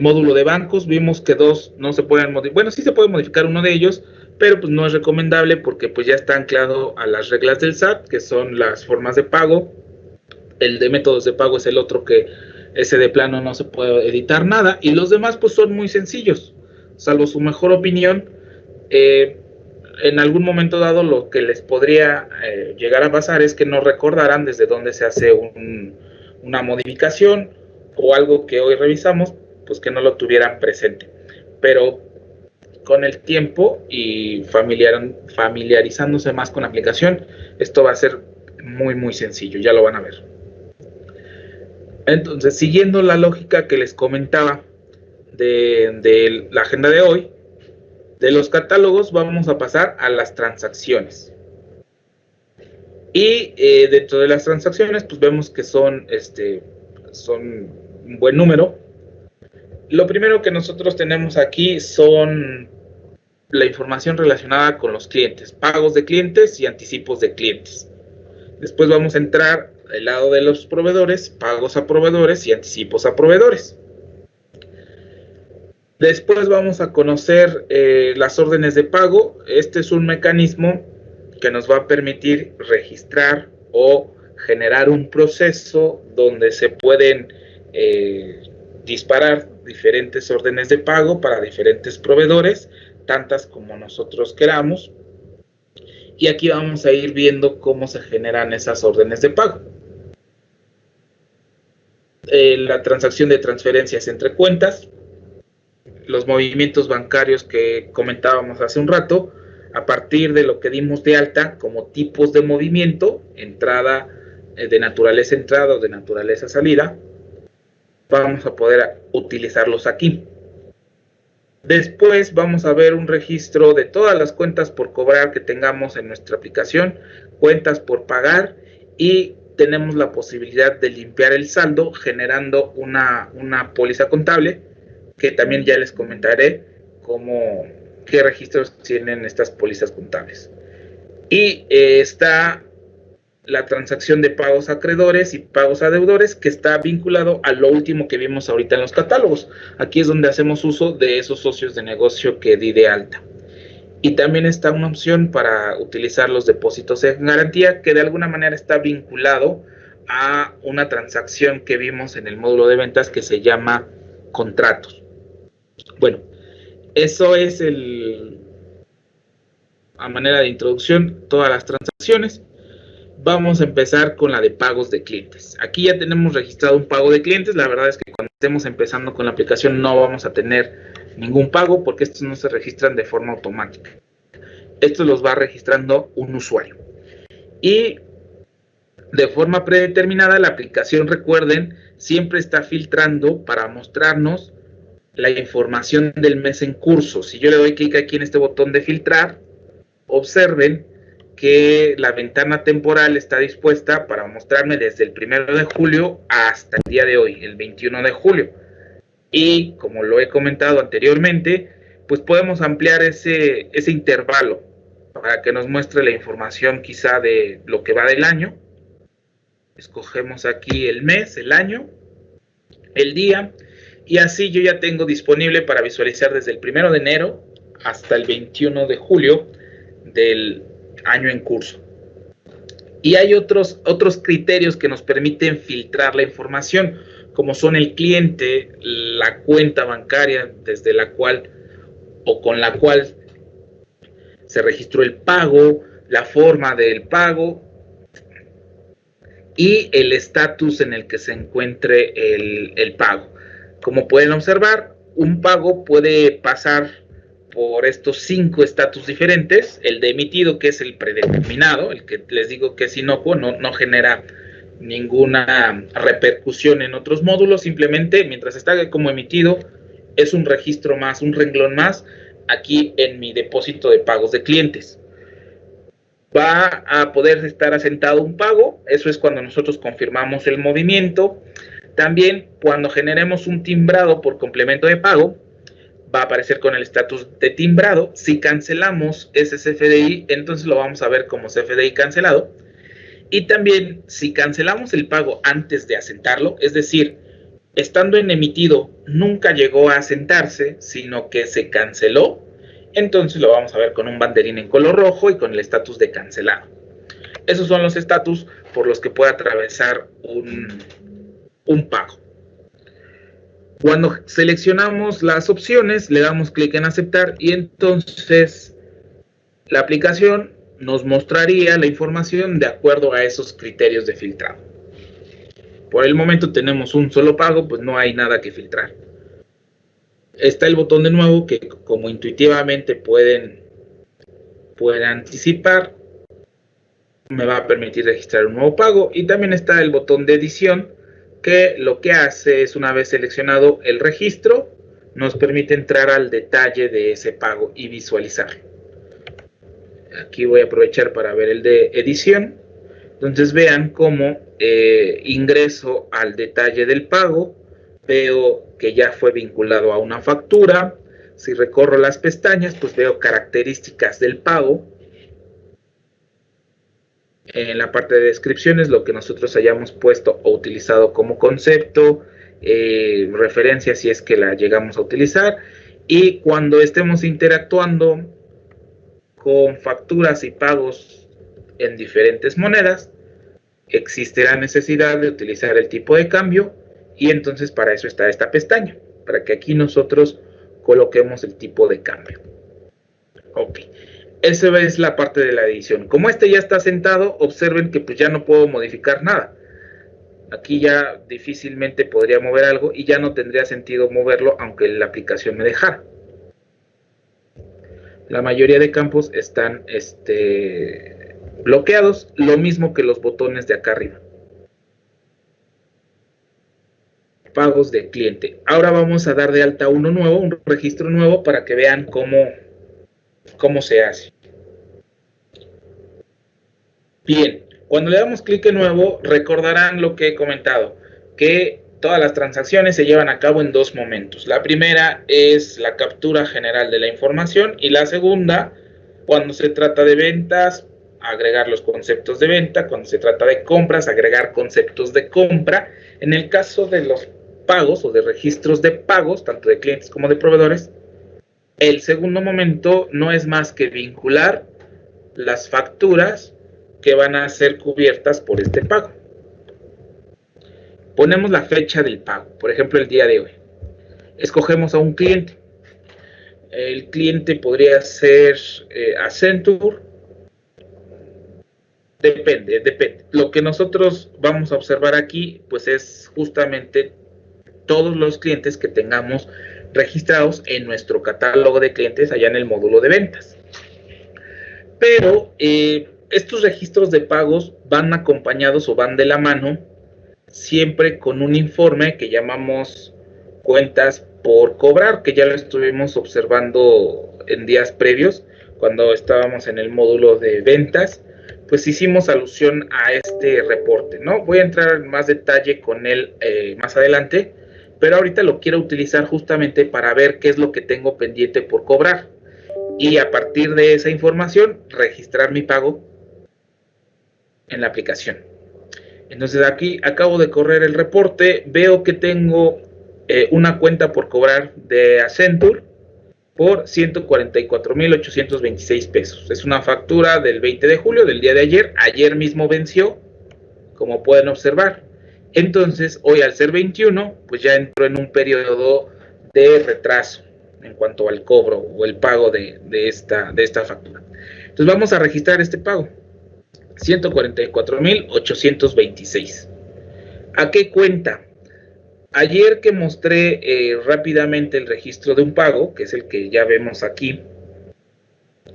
módulo de bancos. Vimos que 2 no se pueden modificar. Bueno, sí se puede modificar uno de ellos, pero pues no es recomendable porque pues ya está anclado a las reglas del SAT, que son las formas de pago. El de métodos de pago es el otro, que ese de plano no se puede editar nada, y los demás pues son muy sencillos, salvo su mejor opinión. En algún momento dado lo que les podría llegar a pasar es que no recordaran desde dónde se hace una modificación o algo que hoy revisamos, pues que no lo tuvieran presente. Pero con el tiempo y familiarizándose más con la aplicación, esto va a ser muy muy sencillo, ya lo van a ver. Entonces, siguiendo la lógica que les comentaba de la agenda de hoy, de los catálogos vamos a pasar a las transacciones. Y dentro de las transacciones, pues vemos que son un buen número. Lo primero que nosotros tenemos aquí son la información relacionada con los clientes, pagos de clientes y anticipos de clientes. Después vamos a entrar al lado de los proveedores, pagos a proveedores y anticipos a proveedores. Después vamos a conocer las órdenes de pago. Este es un mecanismo que nos va a permitir registrar o generar un proceso donde se pueden disparar diferentes órdenes de pago para diferentes proveedores, tantas como nosotros queramos. Y aquí vamos a ir viendo cómo se generan esas órdenes de pago. La transacción de transferencias entre cuentas, los movimientos bancarios que comentábamos hace un rato, a partir de lo que dimos de alta como tipos de movimiento, entrada de naturaleza entrada o de naturaleza salida, vamos a poder utilizarlos aquí. Después vamos a ver un registro de todas las cuentas por cobrar que tengamos en nuestra aplicación, cuentas por pagar, y tenemos la posibilidad de limpiar el saldo generando una póliza contable, que también ya les comentaré qué registros tienen estas pólizas contables. Y está la transacción de pagos a acreedores y pagos a deudores, que está vinculado a lo último que vimos ahorita en los catálogos. Aquí es donde hacemos uso de esos socios de negocio que di de alta. Y también está una opción para utilizar los depósitos en garantía, que de alguna manera está vinculado a una transacción que vimos en el módulo de ventas que se llama contratos. Bueno, eso es a manera de introducción todas las transacciones. Vamos a empezar con la de pagos de clientes. Aquí ya tenemos registrado un pago de clientes. La verdad es que cuando estemos empezando con la aplicación no vamos a tener ningún pago porque estos no se registran de forma automática. Estos los va registrando un usuario. Y de forma predeterminada la aplicación, recuerden, siempre está filtrando para mostrarnos la información del mes en curso. Si yo le doy clic aquí en este botón de filtrar, observen que la ventana temporal está dispuesta para mostrarme desde el 1 de julio hasta el día de hoy, el 21 de julio. Y como lo he comentado anteriormente, pues podemos ampliar ese intervalo para que nos muestre la información quizá de lo que va del año. Escogemos aquí el mes, el año, el día, y así yo ya tengo disponible para visualizar desde el 1 de enero hasta el 21 de julio del año en curso. Y hay otros criterios que nos permiten filtrar la información, como son el cliente, la cuenta bancaria desde la cual o con la cual se registró el pago, la forma del pago y el estatus en el que se encuentre el pago. Como pueden observar, un pago puede pasar por estos 5 estatus diferentes. El de emitido, que es el predeterminado, el que les digo que es inocuo, no genera ninguna repercusión en otros módulos, simplemente mientras está como emitido es un registro más, un renglón más aquí en mi depósito de pagos de clientes. Va a poder estar asentado un pago, eso es cuando nosotros confirmamos el movimiento. También cuando generemos un timbrado por complemento de pago, va a aparecer con el estatus de timbrado. Si cancelamos ese CFDI, entonces lo vamos a ver como CFDI cancelado. Y también si cancelamos el pago antes de asentarlo, es decir, estando en emitido nunca llegó a asentarse, sino que se canceló, entonces lo vamos a ver con un banderín en color rojo y con el estatus de cancelado. Esos son los estatus por los que puede atravesar un pago. Cuando seleccionamos las opciones, le damos clic en aceptar y entonces la aplicación nos mostraría la información de acuerdo a esos criterios de filtrado. Por el momento tenemos un solo pago, pues no hay nada que filtrar. Está el botón de nuevo que como intuitivamente pueden anticipar, me va a permitir registrar un nuevo pago. Y también está el botón de edición, que lo que hace es, una vez seleccionado el registro, nos permite entrar al detalle de ese pago y visualizarlo. Aquí voy a aprovechar para ver el de edición. Entonces vean cómo ingreso al detalle del pago, veo que ya fue vinculado a una factura. Si recorro las pestañas, pues veo características del pago. En la parte de descripciones, lo que nosotros hayamos puesto o utilizado como concepto, referencia si es que la llegamos a utilizar, y cuando estemos interactuando con facturas y pagos en diferentes monedas, existe la necesidad de utilizar el tipo de cambio, y entonces para eso está esta pestaña, para que aquí nosotros coloquemos el tipo de cambio. Ok, esa es la parte de la edición. Como este ya está sentado, observen que pues ya no puedo modificar nada. Aquí ya difícilmente podría mover algo y ya no tendría sentido moverlo aunque la aplicación me dejara. La mayoría de campos están bloqueados, lo mismo que los botones de acá arriba. Pagos de cliente. Ahora vamos a dar de alta uno nuevo, un registro nuevo, para que vean cómo se hace. Bien, cuando le damos clic en nuevo, recordarán lo que he comentado, que todas las transacciones se llevan a cabo en 2 momentos. La primera es la captura general de la información y la segunda, cuando se trata de ventas, agregar los conceptos de venta. Cuando se trata de compras, agregar conceptos de compra. En el caso de los pagos o de registros de pagos, tanto de clientes como de proveedores, El segundo momento no es más que vincular las facturas que van a ser cubiertas por este pago. Ponemos la fecha del pago, por ejemplo, el día de hoy. Escogemos a un cliente. El cliente podría ser Accenture. Depende. Lo que nosotros vamos a observar aquí, pues es justamente todos los clientes que tengamos registrados en nuestro catálogo de clientes allá en el módulo de ventas. Pero estos registros de pagos van acompañados o van de la mano siempre con un informe que llamamos cuentas por cobrar, que ya lo estuvimos observando en días previos cuando estábamos en el módulo de ventas. Pues hicimos alusión a este reporte, ¿no? Voy a entrar en más detalle con él más adelante, pero ahorita lo quiero utilizar justamente para ver qué es lo que tengo pendiente por cobrar y a partir de esa información registrar mi pago en la aplicación. Entonces aquí acabo de correr el reporte, veo que tengo una cuenta por cobrar de Accenture por 144,826 pesos. Es una factura del 20 de julio, del día de ayer. Ayer mismo venció, como pueden observar. Entonces, hoy al ser 21, pues ya entró en un periodo de retraso en cuanto al cobro o el pago de esta factura. Entonces vamos a registrar este pago. 144,826. ¿A qué cuenta? Ayer que mostré rápidamente el registro de un pago, que es el que ya vemos aquí,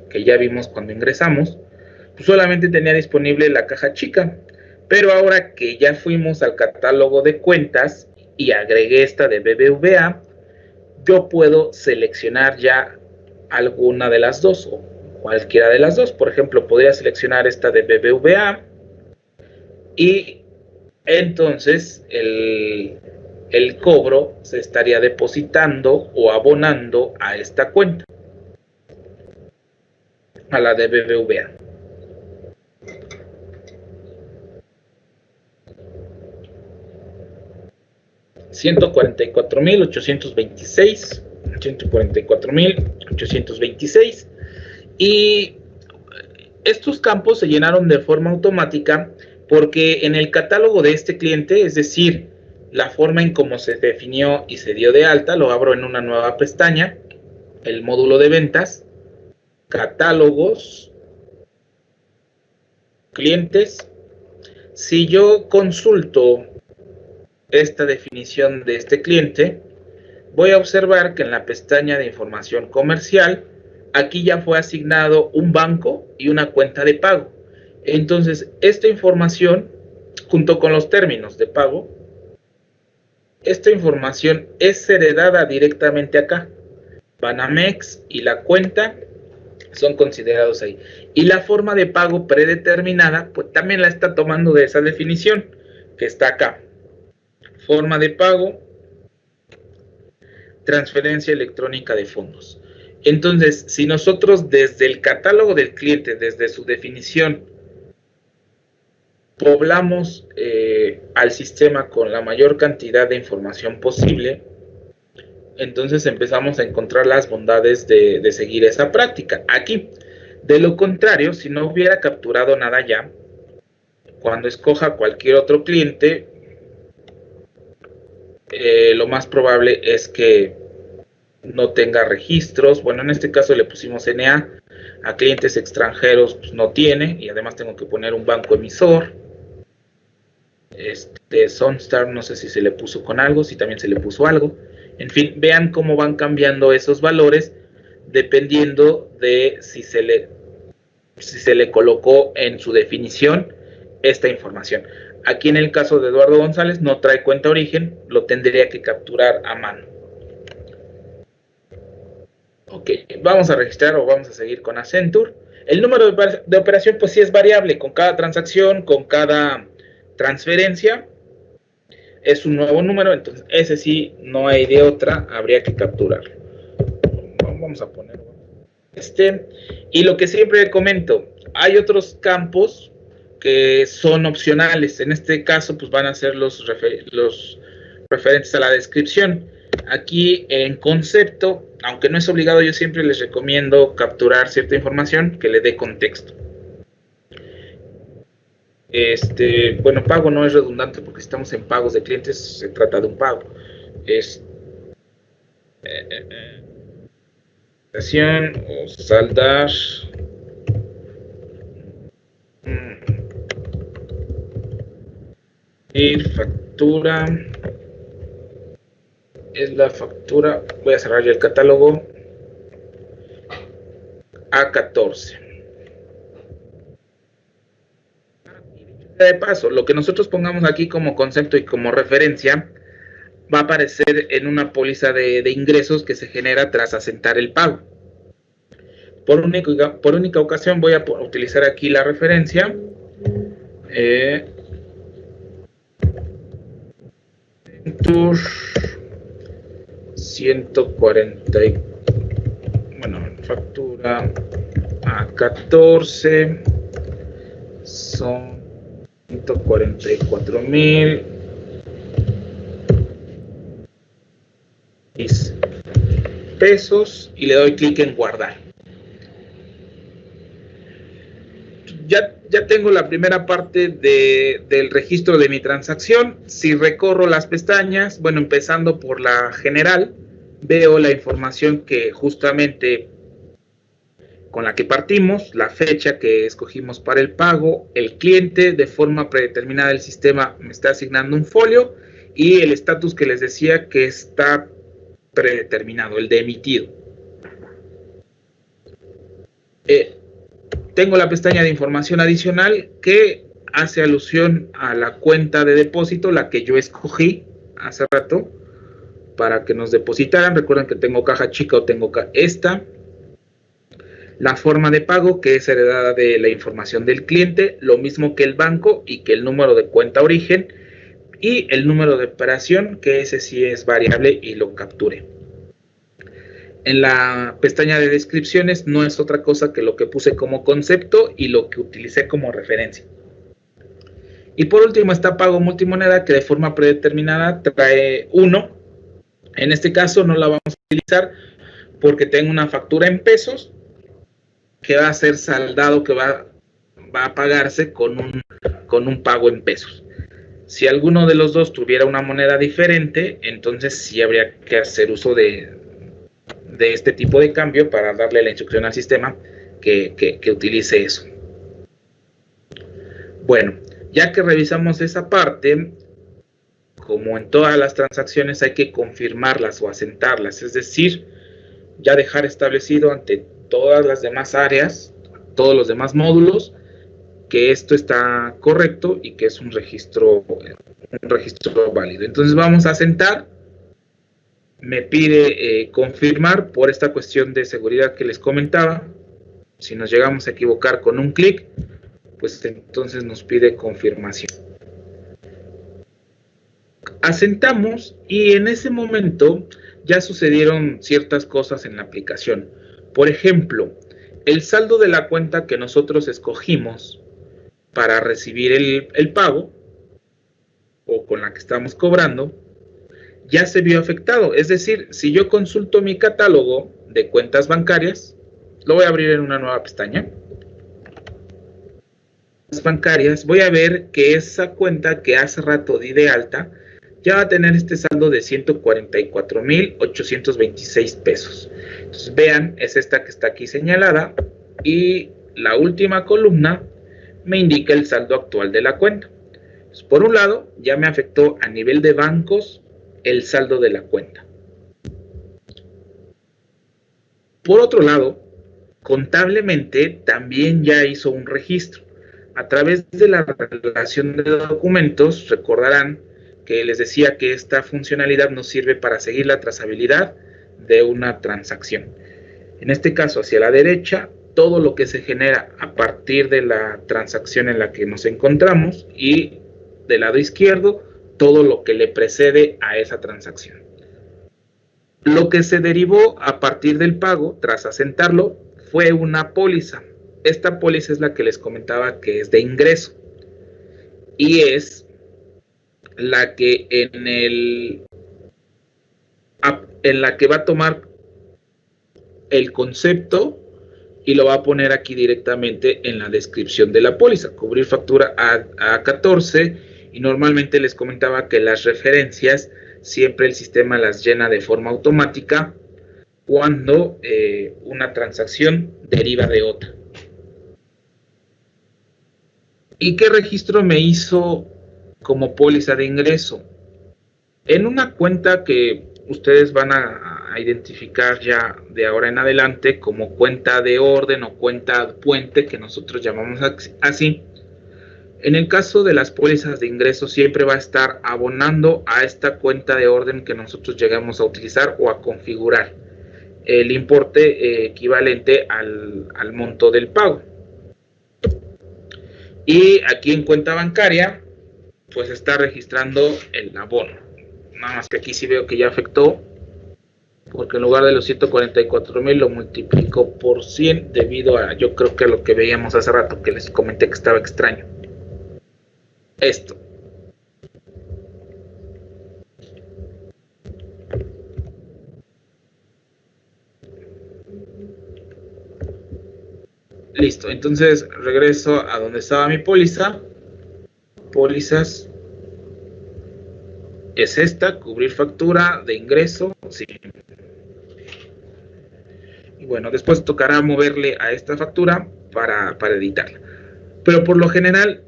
que ya vimos cuando ingresamos, pues solamente tenía disponible la caja chica. Pero ahora que ya fuimos al catálogo de cuentas y agregué esta de BBVA, yo puedo seleccionar ya alguna de las dos o cualquiera de las dos. Por ejemplo, podría seleccionar esta de BBVA y entonces el cobro se estaría depositando o abonando a esta cuenta, a la de BBVA. $144,826 y estos campos se llenaron de forma automática porque en el catálogo de este cliente, es decir, la forma en cómo se definió y se dio de alta, lo abro en una nueva pestaña, el módulo de ventas, catálogos, clientes. Si yo consulto esta definición de este cliente, voy a observar que en la pestaña de información comercial, aquí ya fue asignado un banco y una cuenta de pago. Entonces, esta información, junto con los términos de pago, esta información es heredada directamente acá. Banamex y la cuenta son considerados ahí. Y la forma de pago predeterminada, pues también la está tomando de esa definición que está acá. Forma de pago, transferencia electrónica de fondos. Entonces, si nosotros desde el catálogo del cliente, desde su definición, poblamos al sistema con la mayor cantidad de información posible, entonces empezamos a encontrar las bondades de seguir esa práctica. Aquí, de lo contrario, si no hubiera capturado nada ya, cuando escoja cualquier otro cliente, lo más probable es que no tenga registros. Bueno, en este caso le pusimos NA, a clientes extranjeros pues no tiene, y además tengo que poner un banco emisor. Sunstar, no sé si se le puso con algo, si también se le puso algo. En fin, vean cómo van cambiando esos valores dependiendo de si se le colocó en su definición esta información. Aquí en el caso de Eduardo González no trae cuenta origen, lo tendría que capturar a mano. Ok, vamos a registrar o vamos a seguir con Accenture. El número de operación pues sí es variable con cada transacción, con cada transferencia. Es un nuevo número, entonces ese sí no hay de otra, habría que capturarlo. Vamos a poner y lo que siempre comento, hay otros campos que son opcionales. En este caso pues van a ser los referentes a la descripción. Aquí en concepto, aunque no es obligado, yo siempre les recomiendo capturar cierta información que le dé contexto. Bueno, pago no es redundante porque si estamos en pagos de clientes, se trata de un pago. O saldar y factura es la factura. Voy a cerrar ya el catálogo A14. De paso, lo que nosotros pongamos aquí como concepto y como referencia va a aparecer en una póliza de ingresos que se genera tras asentar el pago. Por única ocasión voy a utilizar aquí la referencia 140, bueno, factura a 14 son 144,000 pesos y le doy clic en guardar. Ya tengo la primera parte del registro de mi transacción. Si recorro las pestañas, bueno, empezando por la general, veo la información que justamente con la que partimos, la fecha que escogimos para el pago, el cliente, de forma predeterminada el sistema me está asignando un folio y el estatus que les decía que está predeterminado, el de emitido. Tengo la pestaña de información adicional que hace alusión a la cuenta de depósito, la que yo escogí hace rato para que nos depositaran. Recuerden que tengo caja chica o tengo esta. La forma de pago, que es heredada de la información del cliente, lo mismo que el banco y que el número de cuenta origen, y el número de operación, que ese sí es variable y lo capturé. En la pestaña de descripciones no es otra cosa que lo que puse como concepto y lo que utilicé como referencia. Y por último está pago multimoneda, que de forma predeterminada trae 1. En este caso no la vamos a utilizar porque tengo una factura en pesos que va a ser saldado, que va a pagarse con un pago en pesos. Si alguno de los dos tuviera una moneda diferente, entonces sí habría que hacer uso de este tipo de cambio para darle la instrucción al sistema que utilice eso. Bueno, ya que revisamos esa parte, como en todas las transacciones hay que confirmarlas o asentarlas, es decir, ya dejar establecido ante todas las demás áreas, todos los demás módulos, que esto está correcto y que es un registro válido. Entonces vamos a asentar. Me pide confirmar por esta cuestión de seguridad que les comentaba. Si nos llegamos a equivocar con un clic, pues entonces nos pide confirmación. Asentamos y en ese momento ya sucedieron ciertas cosas en la aplicación. Por ejemplo, el saldo de la cuenta que nosotros escogimos para recibir el pago o con la que estamos cobrando ya se vio afectado. Es decir, si yo consulto mi catálogo de cuentas bancarias, lo voy a abrir en una nueva pestaña. Bancarias, voy a ver que esa cuenta que hace rato di de alta ya va a tener este saldo de 144,826 pesos. Entonces vean, es esta que está aquí señalada y la última columna me indica el saldo actual de la cuenta. Entonces, por un lado, ya me afectó a nivel de bancos el saldo de la cuenta. Por otro lado, contablemente también ya hizo un registro. A través de la relación de documentos, recordarán que les decía que esta funcionalidad nos sirve para seguir la trazabilidad de una transacción. En este caso, hacia la derecha, todo lo que se genera a partir de la transacción en la que nos encontramos, y del lado izquierdo, todo lo que le precede a esa transacción. Lo que se derivó a partir del pago, tras asentarlo, fue una póliza. Esta póliza es la que les comentaba que es de ingreso y es la que en el en la que va a tomar el concepto y lo va a poner aquí directamente en la descripción de la póliza. Cubrir factura A14, y normalmente les comentaba que las referencias siempre el sistema las llena de forma automática cuando una transacción deriva de otra. ¿Y qué registro me hizo como póliza de ingreso? En una cuenta que ustedes van a identificar ya de ahora en adelante como cuenta de orden o cuenta puente, que nosotros llamamos así. En el caso de las pólizas de ingreso siempre va a estar abonando a esta cuenta de orden que nosotros llegamos a utilizar o a configurar el importe equivalente al monto del pago. Y aquí en cuenta bancaria pues está registrando el abono. Nada más que aquí sí veo que ya afectó, porque en lugar de los 144,000 lo multiplicó por 100 debido a, yo creo que lo que veíamos hace rato, que les comenté que estaba extraño. Esto. Listo, entonces regreso a donde estaba mi póliza. Pólizas. Es esta, cubrir factura de ingreso, sí. Y bueno, después tocará moverle a esta factura para editarla. Pero por lo general,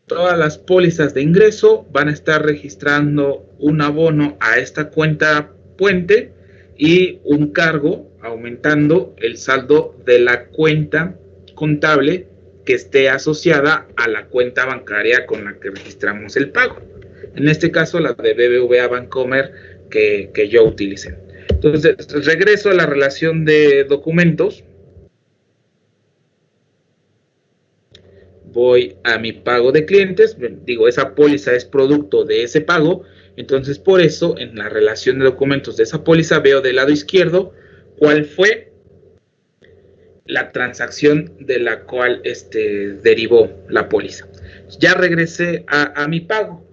todas las pólizas de ingreso van a estar registrando un abono a esta cuenta puente y un cargo aumentando el saldo de la cuenta contable que esté asociada a la cuenta bancaria con la que registramos el pago. En este caso, la de BBVA Bancomer que yo utilicé. Entonces, regreso a la relación de documentos. Voy a mi pago de clientes. Digo, esa póliza es producto de ese pago. Entonces, por eso, en la relación de documentos de esa póliza, veo del lado izquierdo cuál fue la transacción de la cual derivó la póliza. Ya regresé a mi pago.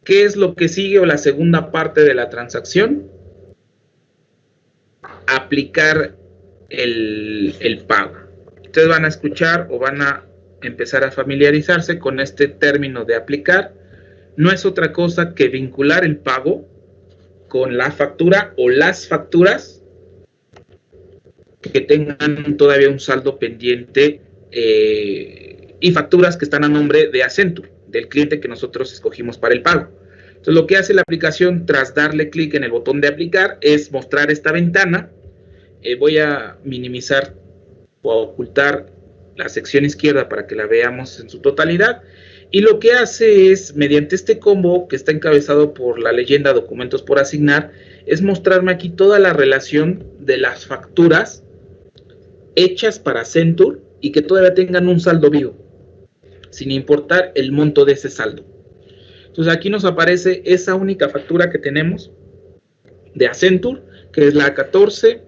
¿Qué es lo que sigue o la segunda parte de la transacción? Aplicar el pago. Ustedes van a escuchar o van a empezar a familiarizarse con este término de aplicar. No es otra cosa que vincular el pago con la factura o las facturas que tengan todavía un saldo pendiente y facturas que están a nombre de Accenture, del cliente que nosotros escogimos para el pago. Entonces, lo que hace la aplicación tras darle clic en el botón de aplicar es mostrar esta ventana. Voy a minimizar o a ocultar la sección izquierda para que la veamos en su totalidad. Y lo que hace es, mediante este combo que está encabezado por la leyenda documentos por asignar, es mostrarme aquí toda la relación de las facturas hechas para Accenture y que todavía tengan un saldo vivo, sin importar el monto de ese saldo. Entonces aquí nos aparece esa única factura que tenemos de Accenture, que es la A14,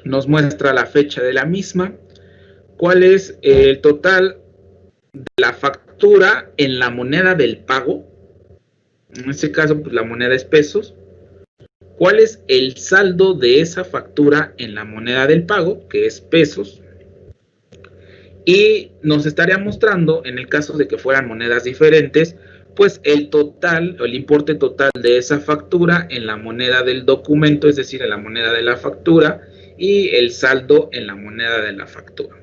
nos muestra la fecha de la misma, cuál es el total de la factura en la moneda del pago, en este caso pues la moneda es pesos, cuál es el saldo de esa factura en la moneda del pago, que es pesos, y nos estaría mostrando, en el caso de que fueran monedas diferentes, pues el total o el importe total de esa factura en la moneda del documento, es decir, en la moneda de la factura, y el saldo en la moneda de la factura.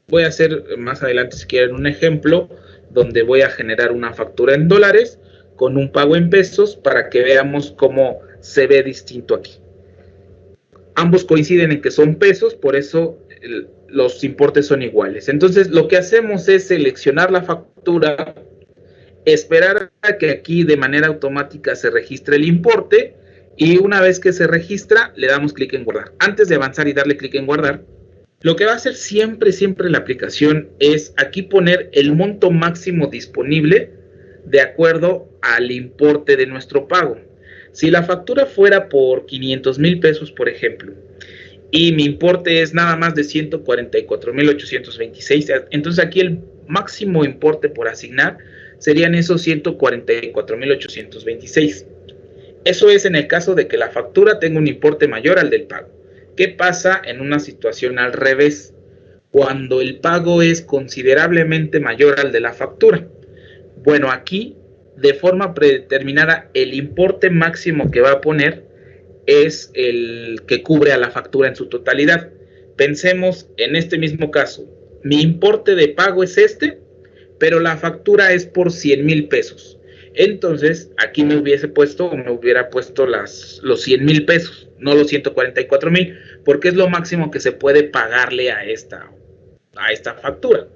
Voy a hacer más adelante, si quieren, un ejemplo donde voy a generar una factura en dólares con un pago en pesos para que veamos cómo se ve distinto aquí. Ambos coinciden en que son pesos, por eso los importes son iguales. Entonces, lo que hacemos es seleccionar la factura, esperar a que aquí de manera automática se registre el importe y una vez que se registra, le damos clic en guardar. Antes de avanzar y darle clic en guardar, lo que va a hacer siempre la aplicación es aquí poner el monto máximo disponible de acuerdo al importe de nuestro pago. Si la factura fuera por 500,000 pesos, por ejemplo, y mi importe es nada más de 144,826, entonces aquí el máximo importe por asignar serían esos 144,826. Eso es en el caso de que la factura tenga un importe mayor al del pago. ¿Qué pasa en una situación al revés? Cuando el pago es considerablemente mayor al de la factura. Bueno, aquí, de forma predeterminada, el importe máximo que va a poner es el que cubre a la factura en su totalidad. Pensemos en este mismo caso. Mi importe de pago es este, pero la factura es por 100,000 pesos. Entonces, aquí me hubiera puesto los 100,000 pesos, no los 144,000, porque es lo máximo que se puede pagarle a esta factura.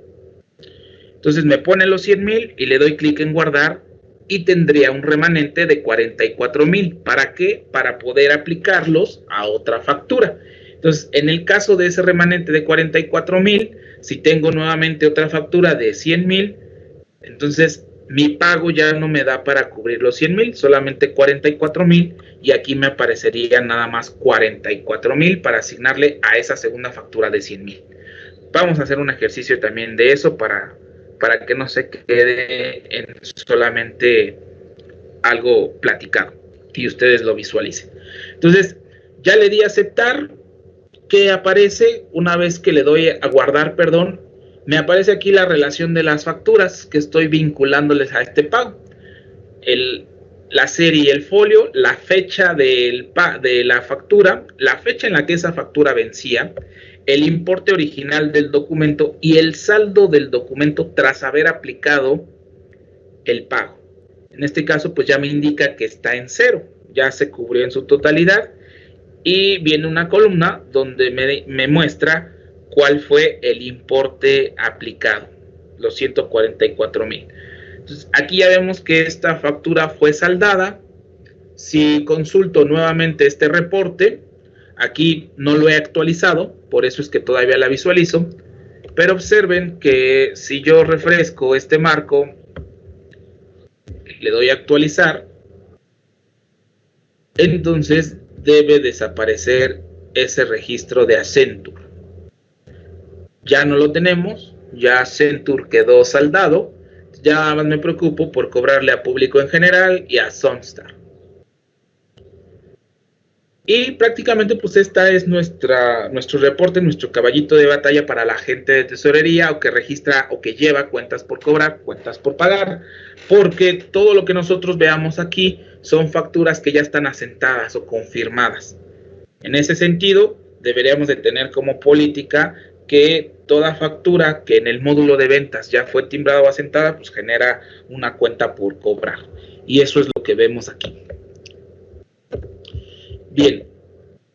Entonces me pone los 100,000 y le doy clic en guardar y tendría un remanente de 44,000. ¿Para qué? Para poder aplicarlos a otra factura. Entonces, en el caso de ese remanente de 44,000, si tengo nuevamente otra factura de 100,000, entonces mi pago ya no me da para cubrir los 100,000, solamente 44,000, y aquí me aparecería nada más 44,000 para asignarle a esa segunda factura de 100,000. Vamos a hacer un ejercicio también de eso para que no se quede en solamente algo platicado y ustedes lo visualicen. Entonces, ya le di a aceptar. ¿Qué aparece? Una vez que le doy a guardar, me aparece aquí la relación de las facturas que estoy vinculándoles a este pago. La serie y el folio, la fecha de la factura, la fecha en la que esa factura vencía, el importe original del documento y el saldo del documento tras haber aplicado el pago. En este caso, pues ya me indica que está en cero, ya se cubrió en su totalidad, y viene una columna donde me muestra cuál fue el importe aplicado, los 144,000. Entonces, aquí ya vemos que esta factura fue saldada. Si consulto nuevamente este reporte, aquí no lo he actualizado, por eso es que todavía la visualizo, pero observen que si yo refresco este marco, le doy a actualizar, entonces debe desaparecer ese registro de Accenture. Ya no lo tenemos, ya Accenture quedó saldado, ya más me preocupo por cobrarle a Público en General y a Sunstar. Y prácticamente pues esta es nuestro reporte, nuestro caballito de batalla para la gente de tesorería o que registra o que lleva cuentas por cobrar, cuentas por pagar, porque todo lo que nosotros veamos aquí son facturas que ya están asentadas o confirmadas. En ese sentido, deberíamos de tener como política que toda factura que en el módulo de ventas ya fue timbrada o asentada, pues genera una cuenta por cobrar. Y eso es lo que vemos aquí. Bien,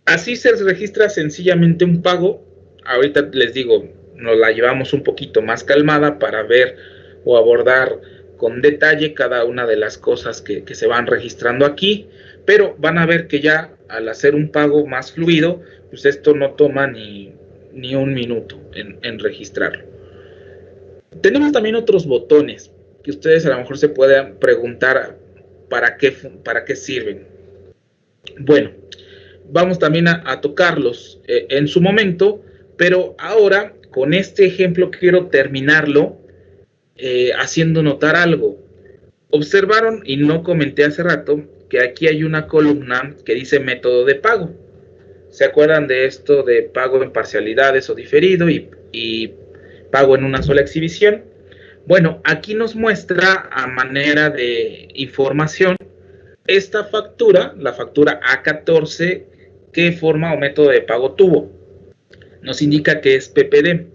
así se registra sencillamente un pago. Ahorita les digo, nos la llevamos un poquito más calmada para ver o abordar con detalle cada una de las cosas que se van registrando aquí, pero van a ver que ya al hacer un pago más fluido, pues esto no toma ni un minuto en registrarlo. Tenemos también otros botones que ustedes a lo mejor se puedan preguntar para qué sirven. Bueno, vamos también a tocarlos en su momento, pero ahora con este ejemplo quiero terminarlo haciendo notar algo. Observaron, y no comenté hace rato, que aquí hay una columna que dice método de pago. ¿Se acuerdan de esto de pago en parcialidades o diferido y pago en una sola exhibición? Bueno, aquí nos muestra a manera de información esta factura, la factura A14, qué forma o método de pago tuvo. Nos indica que es PPD.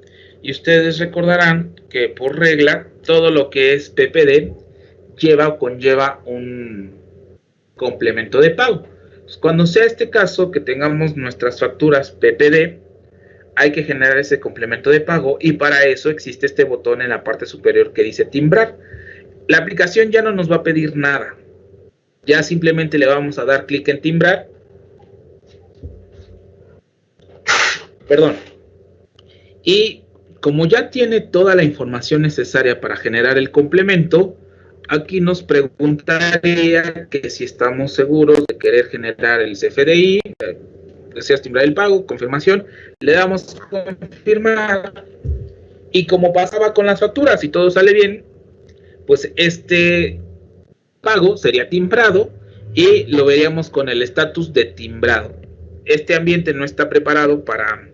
Y ustedes recordarán que por regla, todo lo que es PPD lleva o conlleva un complemento de pago. Entonces, cuando sea este caso, que tengamos nuestras facturas PPD, hay que generar ese complemento de pago y para eso existe este botón en la parte superior que dice timbrar. La aplicación ya no nos va a pedir nada. Ya simplemente le vamos a dar clic en timbrar. Perdón. Y como ya tiene toda la información necesaria para generar el complemento, aquí nos preguntaría que si estamos seguros de querer generar el CFDI, deseas timbrar el pago, confirmación, le damos confirmar. Y como pasaba con las facturas, si todo sale bien, pues este pago sería timbrado y lo veríamos con el estatus de timbrado. Este ambiente no está preparado para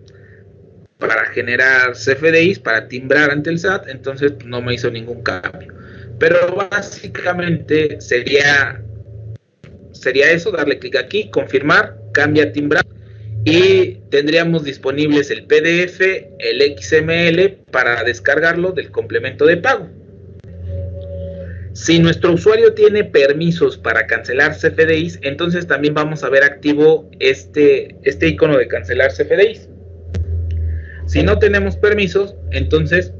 generar CFDIs, para timbrar ante el SAT, entonces no me hizo ningún cambio. Pero básicamente sería eso, darle clic aquí, confirmar, cambia a timbrar, y tendríamos disponibles el PDF, el XML para descargarlo del complemento de pago. Si nuestro usuario tiene permisos para cancelar CFDIs, entonces también vamos a ver activo este icono de cancelar CFDIs. Si no tenemos permisos, entonces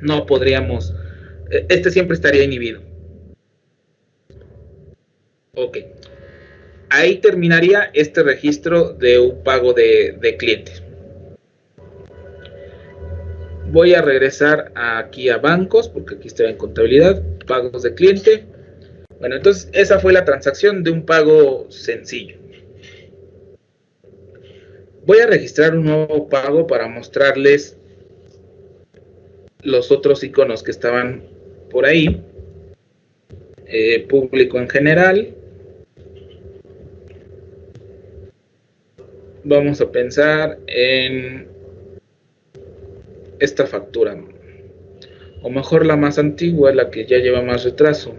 no podríamos, este siempre estaría inhibido. Ok. Ahí terminaría este registro de un pago de clientes. Voy a regresar aquí a bancos, porque aquí está en contabilidad, pagos de cliente. Bueno, entonces esa fue la transacción de un pago sencillo. Voy a registrar un nuevo pago para mostrarles los otros iconos que estaban por ahí. Público en general. Vamos a pensar en esta factura, o mejor la más antigua, la que ya lleva más retraso,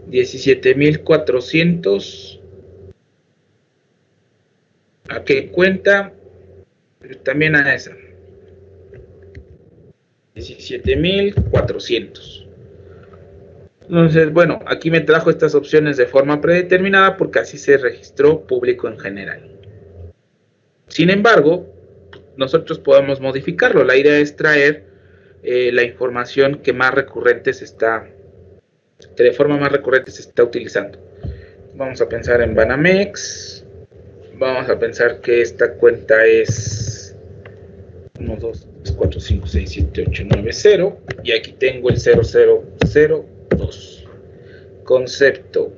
17,400. ¿A qué cuenta? También a esa, 17,400. Entonces, bueno, aquí me trajo estas opciones de forma predeterminada porque así se registró público en general. Sin embargo, nosotros podemos modificarlo. La idea es traer la información que más recurrente que de forma más recurrente se está utilizando. Vamos a pensar en Banamex. Vamos a pensar que esta cuenta es 1, 2, 3, 4, 5, 6, 7, 8, 9, 0. Y aquí tengo el 0002. Concepto.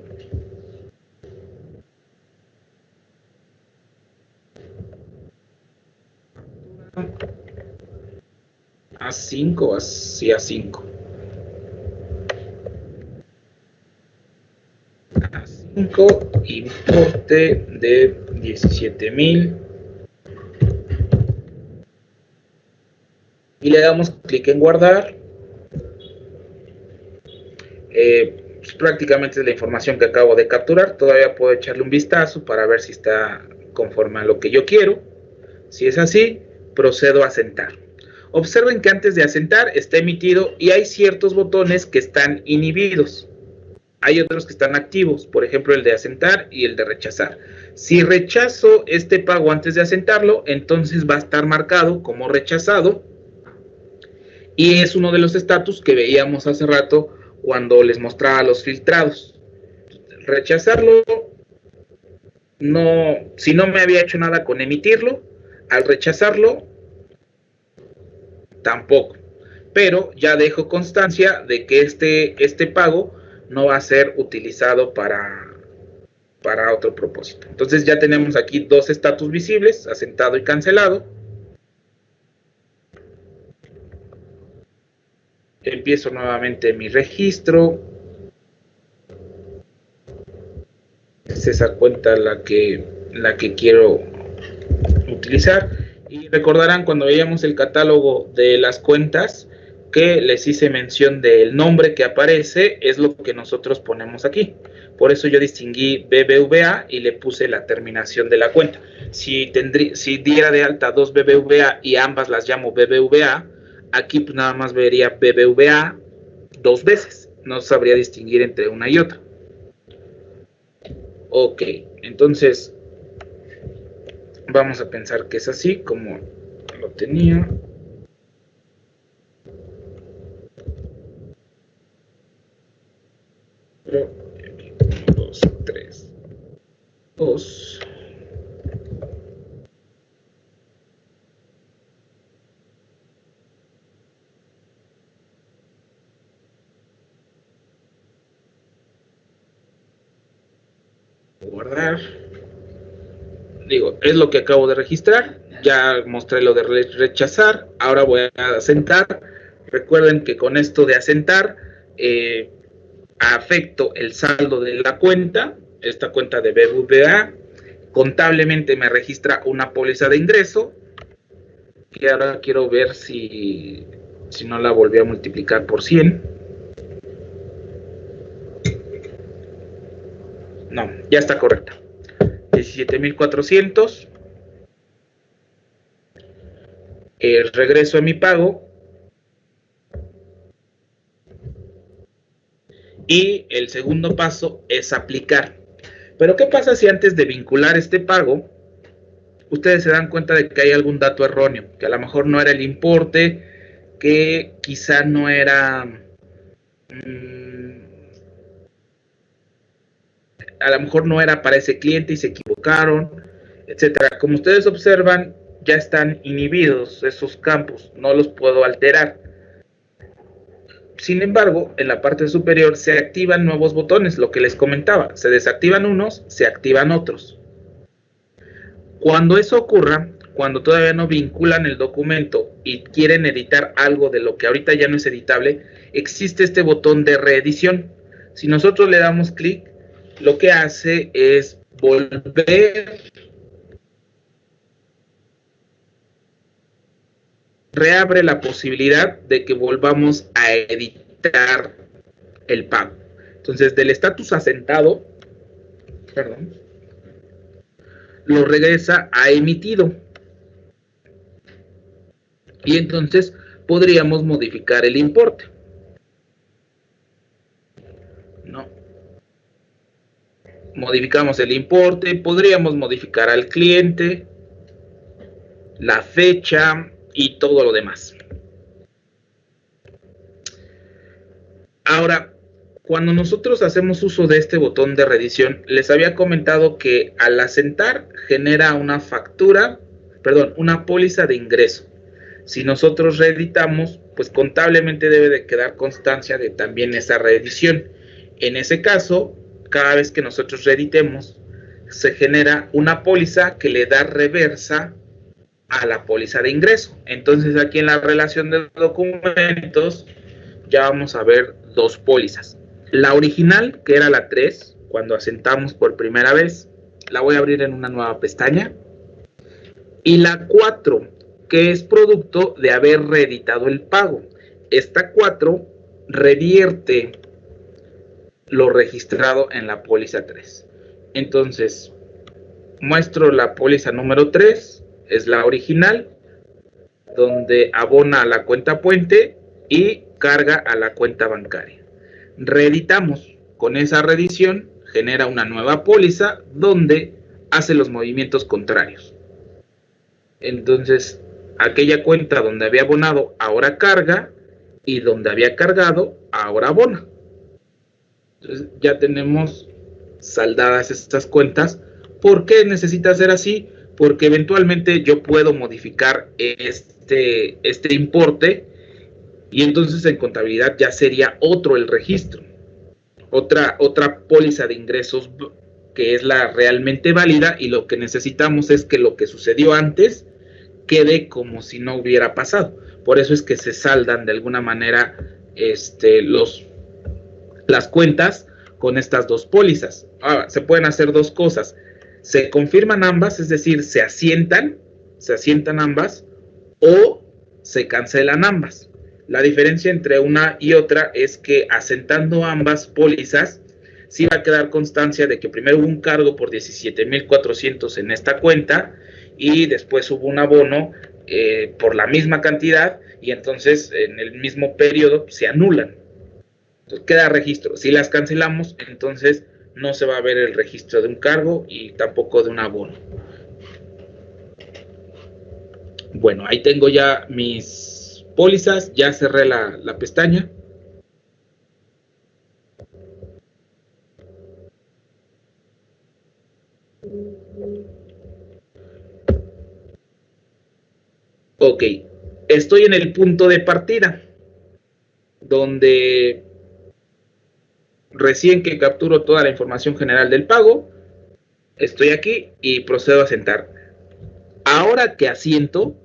A5, así A5. A5, importe de 17,000. Y le damos clic en guardar. Pues prácticamente es la información que acabo de capturar. Todavía puedo echarle un vistazo para ver si está conforme a lo que yo quiero. Si es así, procedo a asentar. Observen que antes de asentar está emitido y hay ciertos botones que están inhibidos. Hay otros que están activos, por ejemplo el de asentar y el de rechazar. Si rechazo este pago antes de asentarlo, entonces va a estar marcado como rechazado y es uno de los estatus que veíamos hace rato cuando les mostraba los filtrados. Rechazarlo, no, si no me había hecho nada con emitirlo, al rechazarlo, tampoco. Pero ya dejo constancia de que este pago no va a ser utilizado para otro propósito. Entonces ya tenemos aquí dos estatus visibles, asentado y cancelado. Empiezo nuevamente mi registro. Es esa cuenta la que quiero utilizar. Y recordarán cuando veíamos el catálogo de las cuentas que les hice mención del nombre que aparece, es lo que nosotros ponemos aquí. Por eso yo distinguí BBVA y le puse la terminación de la cuenta. Si diera de alta dos BBVA y ambas las llamo BBVA, aquí pues nada más vería BBVA dos veces. No sabría distinguir entre una y otra. Ok, entonces vamos a pensar que es así como lo tenía. Pero 1, 2, 3, 2. Guardar. Digo, es lo que acabo de registrar. Ya mostré lo de rechazar. Ahora voy a asentar. Recuerden que con esto de asentar, afecto el saldo de la cuenta, esta cuenta de BBVA, contablemente me registra una póliza de ingreso, y ahora quiero ver si no la volví a multiplicar por 100. No, ya está correcta. 17,400. Regreso a mi pago. Y el segundo paso es aplicar. Pero ¿qué pasa si antes de vincular este pago, ustedes se dan cuenta de que hay algún dato erróneo? Que a lo mejor no era el importe, que quizá no era... a lo mejor no era para ese cliente y se equivocaron, etcétera. Como ustedes observan, ya están inhibidos esos campos, no los puedo alterar. Sin embargo, en la parte superior se activan nuevos botones, lo que les comentaba, se desactivan unos, se activan otros. Cuando eso ocurra, cuando todavía no vinculan el documento y quieren editar algo de lo que ahorita ya no es editable, existe este botón de reedición. Si nosotros le damos clic, lo que hace es volver, reabre la posibilidad de que volvamos a editar el pago. Entonces, del estatus asentado, lo regresa a emitido. Y entonces podríamos modificar el importe. No. Modificamos el importe, podríamos modificar al cliente, la fecha y todo lo demás. Ahora, cuando nosotros hacemos uso de este botón de reedición, les había comentado que al asentar genera una una póliza de ingreso. Si nosotros reeditamos, pues contablemente debe de quedar constancia de también esa reedición. En ese caso, cada vez que nosotros reeditemos, se genera una póliza que le da reversa a la póliza de ingreso. Entonces, aquí en la relación de documentos, ya vamos a ver dos pólizas. La original, que era la 3, cuando asentamos por primera vez, la voy a abrir en una nueva pestaña. Y la 4, que es producto de haber reeditado el pago. Esta 4 revierte lo registrado en la póliza 3. Entonces, muestro la póliza número 3, es la original, donde abona a la cuenta puente y carga a la cuenta bancaria. Reeditamos. Con esa reedición genera una nueva póliza donde hace los movimientos contrarios. Entonces, aquella cuenta donde había abonado ahora carga y donde había cargado ahora abona. Entonces, ya tenemos saldadas estas cuentas. ¿Por qué necesita ser así? Porque eventualmente yo puedo modificar este importe y entonces en contabilidad ya sería otro el registro. Otra póliza de ingresos que es la realmente válida, y lo que necesitamos es que lo que sucedió antes quede como si no hubiera pasado. Por eso es que se saldan de alguna manera las cuentas con estas dos pólizas. Ahora, se pueden hacer dos cosas. Se confirman ambas, es decir, se asientan ambas, o se cancelan ambas. La diferencia entre una y otra es que asentando ambas pólizas, sí va a quedar constancia de que primero hubo un cargo por 17,400 en esta cuenta y después hubo un abono por la misma cantidad, y entonces en el mismo periodo se anulan. Entonces queda registro. Si las cancelamos, entonces no se va a ver el registro de un cargo y tampoco de un abono. Bueno, ahí tengo ya mis pólizas, ya cerré la pestaña. Ok, estoy en el punto de partida, donde recién que capturo toda la información general del pago, estoy aquí y procedo a asentar. Ahora que asiento,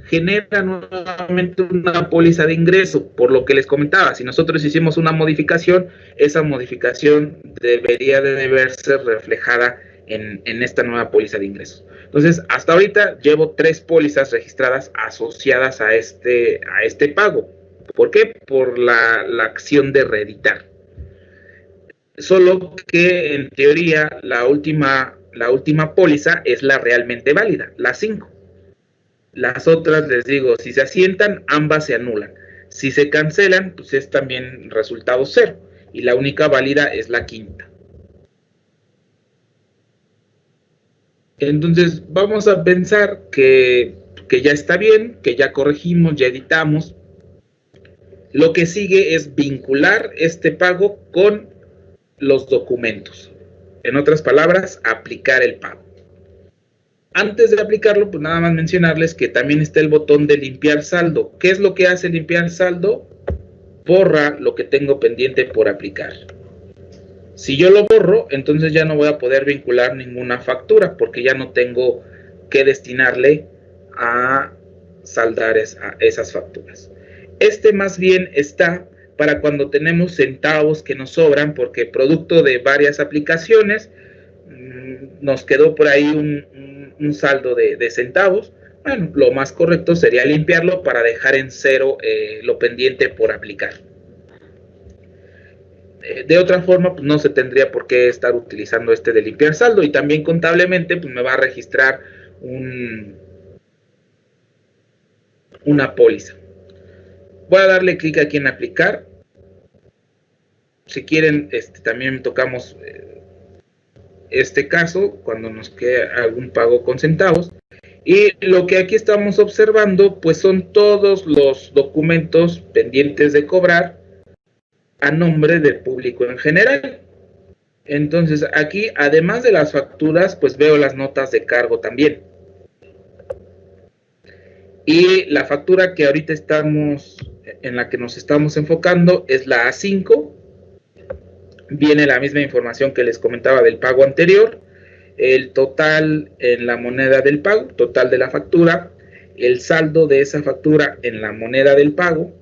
genera nuevamente una póliza de ingreso, por lo que les comentaba, si nosotros hicimos una modificación, esa modificación debería de verse reflejada en esta nueva póliza de ingresos. Entonces, hasta ahorita llevo 3 pólizas registradas asociadas a este pago. ¿Por qué? Por la acción de reeditar. Solo que en teoría la última póliza es la realmente válida, la 5. Las otras, les digo, si se asientan, ambas se anulan. Si se cancelan, pues es también resultado 0. Y la única válida es la 5ª. Entonces, vamos a pensar que ya está bien, que ya corregimos, ya editamos. Lo que sigue es vincular este pago con los documentos. En otras palabras, aplicar el pago. Antes de aplicarlo, pues nada más mencionarles que también está el botón de limpiar saldo. ¿Qué es lo que hace limpiar saldo? Borra lo que tengo pendiente por aplicar. Si yo lo borro, entonces ya no voy a poder vincular ninguna factura porque ya no tengo que destinarle a saldar esas facturas. Más bien está para cuando tenemos centavos que nos sobran porque producto de varias aplicaciones nos quedó por ahí un saldo de centavos. Bueno, lo más correcto sería limpiarlo para dejar en 0 lo pendiente por aplicar. De otra forma, pues no se tendría por qué estar utilizando de limpiar saldo, y también contablemente pues me va a registrar una póliza. Voy a darle clic aquí en aplicar. Si quieren, también tocamos este caso cuando nos quede algún pago con centavos. Y lo que aquí estamos observando pues son todos los documentos pendientes de cobrar a nombre del público en general. Entonces aquí, además de las facturas, pues veo las notas de cargo también. Y la factura que ahorita en la que nos estamos enfocando es la A5. Viene la misma información que les comentaba del pago anterior, el total en la moneda del pago, total de la factura, el saldo de esa factura en la moneda del pago,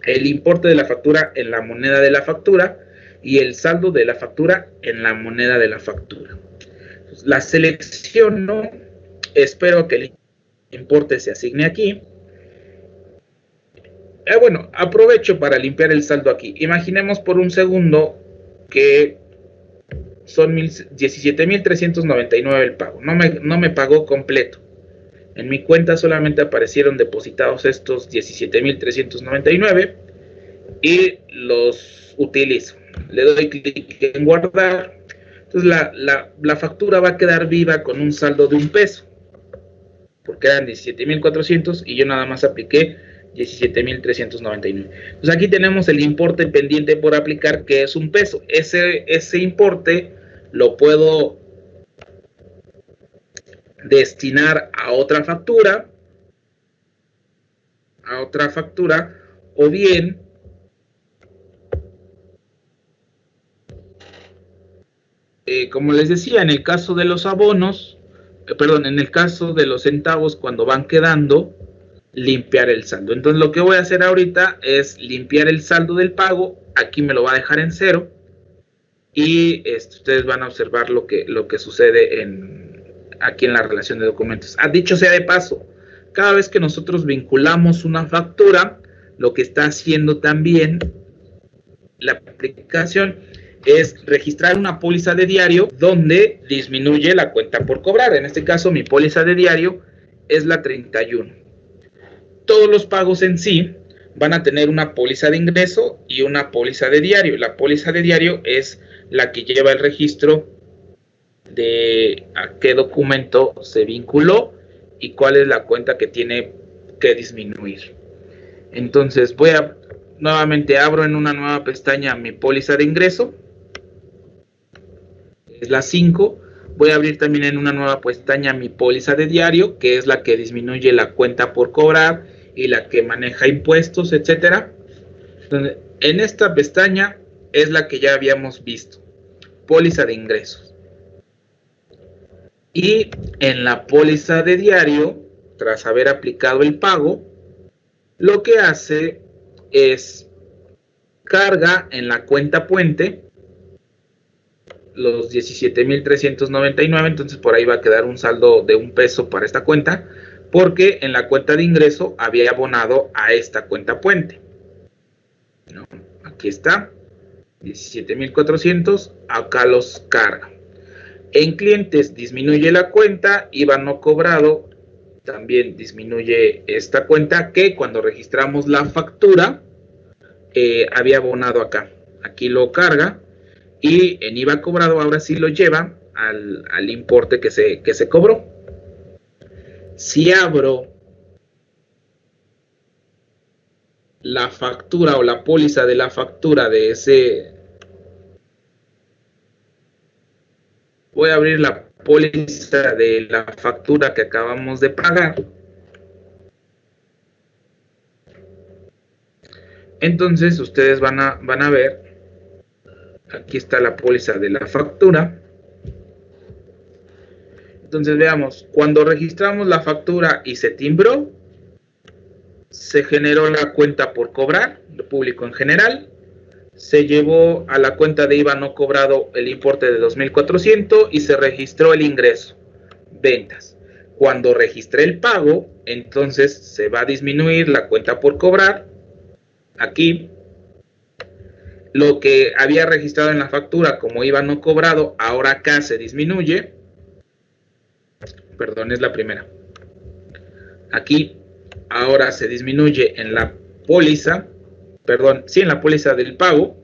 el importe de la factura en la moneda de la factura y el saldo de la factura en la moneda de la factura. La selecciono, espero que el importe se asigne aquí. Bueno, aprovecho para limpiar el saldo aquí. Imaginemos por un segundo que son 17,399 el pago. No me pagó completo. En mi cuenta solamente aparecieron depositados estos 17,399 y los utilizo. Le doy clic en guardar. Entonces la factura va a quedar viva con un saldo de $1, porque eran 17,400 y yo nada más apliqué 17,399. Entonces aquí tenemos el importe pendiente por aplicar, que es $1. Ese importe lo puedo destinar a otra factura, o bien como les decía, en el caso de los abonos, en el caso de los centavos, cuando van quedando, limpiar el saldo. Entonces lo que voy a hacer ahorita es limpiar el saldo del pago. Aquí me lo va a dejar en 0 y ustedes van a observar lo que sucede aquí en la relación de documentos. Dicho sea de paso, cada vez que nosotros vinculamos una factura, lo que está haciendo también la aplicación es registrar una póliza de diario donde disminuye la cuenta por cobrar. En este caso, mi póliza de diario es la 31. Todos los pagos en sí van a tener una póliza de ingreso y una póliza de diario. La póliza de diario es la que lleva el registro de a qué documento se vinculó y cuál es la cuenta que tiene que disminuir. Entonces nuevamente abro en una nueva pestaña mi póliza de ingreso, es la 5. Voy a abrir también en una nueva pestaña mi póliza de diario, que es la que disminuye la cuenta por cobrar y la que maneja impuestos, etcétera. Entonces, en esta pestaña es la que ya habíamos visto, póliza de ingresos. Y en la póliza de diario tras haber aplicado el pago, lo que hace es carga en la cuenta puente los 17,399, entonces por ahí va a quedar un saldo de $1 para esta cuenta, porque en la cuenta de ingreso había abonado a esta cuenta puente. ¿No? Aquí está, 17,400, acá los carga. En clientes disminuye la cuenta, IVA no cobrado, también disminuye esta cuenta que cuando registramos la factura había abonado acá. Aquí lo carga y en IVA cobrado ahora sí lo lleva al importe que se cobró. Si abro la factura o la póliza de la factura de ese, voy a abrir la póliza de la factura que acabamos de pagar. Entonces ustedes van a ver, aquí está la póliza de la factura. Entonces veamos, cuando registramos la factura y se timbró, se generó la cuenta por cobrar, de público en general, se llevó a la cuenta de IVA no cobrado el importe de 2,400 y se registró el ingreso, ventas. Cuando registré el pago, entonces se va a disminuir la cuenta por cobrar. Aquí, lo que había registrado en la factura como IVA no cobrado, ahora acá se disminuye. Perdón, es la primera. Aquí, ahora se disminuye en la póliza, perdón, sí, en la póliza del pago,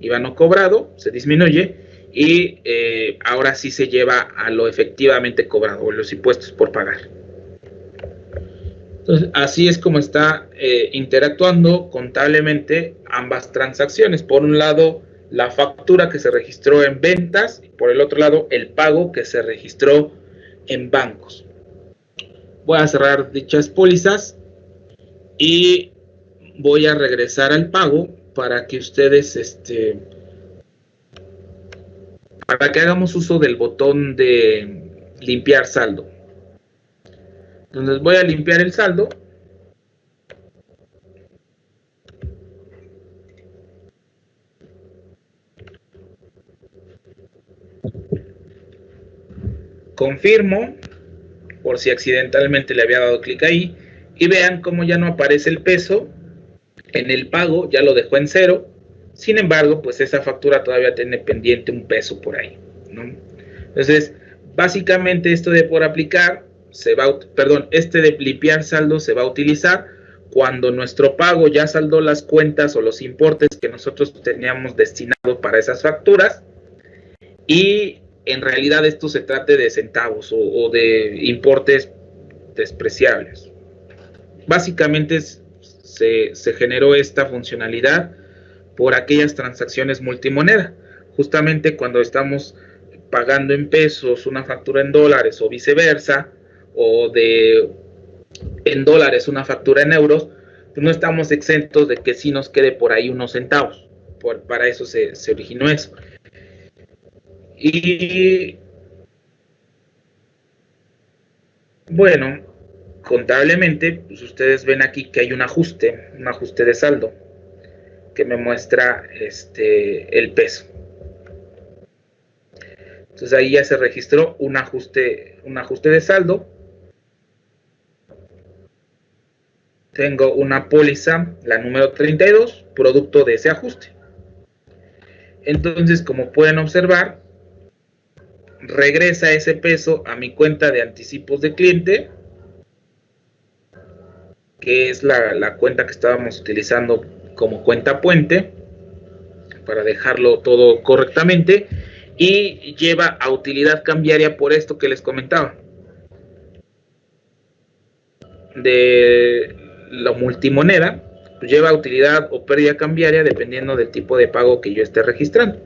IVA no cobrado, se disminuye y ahora sí se lleva a lo efectivamente cobrado, o los impuestos por pagar. Entonces, así es como está interactuando contablemente ambas transacciones. Por un lado, la factura que se registró en ventas y por el otro lado, el pago que se registró en bancos. Voy a cerrar dichas pólizas y voy a regresar al pago para que ustedes, para que hagamos uso del botón de limpiar saldo. Entonces voy a limpiar el saldo. Confirmo, por si accidentalmente le había dado clic ahí, y vean cómo ya no aparece el peso en el pago, ya lo dejó en 0. Sin embargo, pues esa factura todavía tiene pendiente un peso por ahí, ¿no? Entonces, básicamente esto de por aplicar, este de limpiar saldo se va a utilizar cuando nuestro pago ya saldó las cuentas o los importes que nosotros teníamos destinado para esas facturas y en realidad esto se trate de centavos o de importes despreciables. Básicamente se generó esta funcionalidad por aquellas transacciones multimoneda. Justamente cuando estamos pagando en pesos una factura en dólares o viceversa, o en dólares una factura en euros, pues no estamos exentos de que sí nos quede por ahí unos centavos. Para eso se originó eso. Y bueno, contablemente, pues ustedes ven aquí que hay un ajuste de saldo que me muestra el peso. Entonces ahí ya se registró un ajuste de saldo. Tengo una póliza, la número 32, producto de ese ajuste. Entonces, como pueden observar, regresa ese peso a mi cuenta de anticipos de cliente, que es la cuenta que estábamos utilizando como cuenta puente, para dejarlo todo correctamente, y lleva a utilidad cambiaria por esto que les comentaba. De la multimoneda, pues lleva utilidad o pérdida cambiaria dependiendo del tipo de pago que yo esté registrando.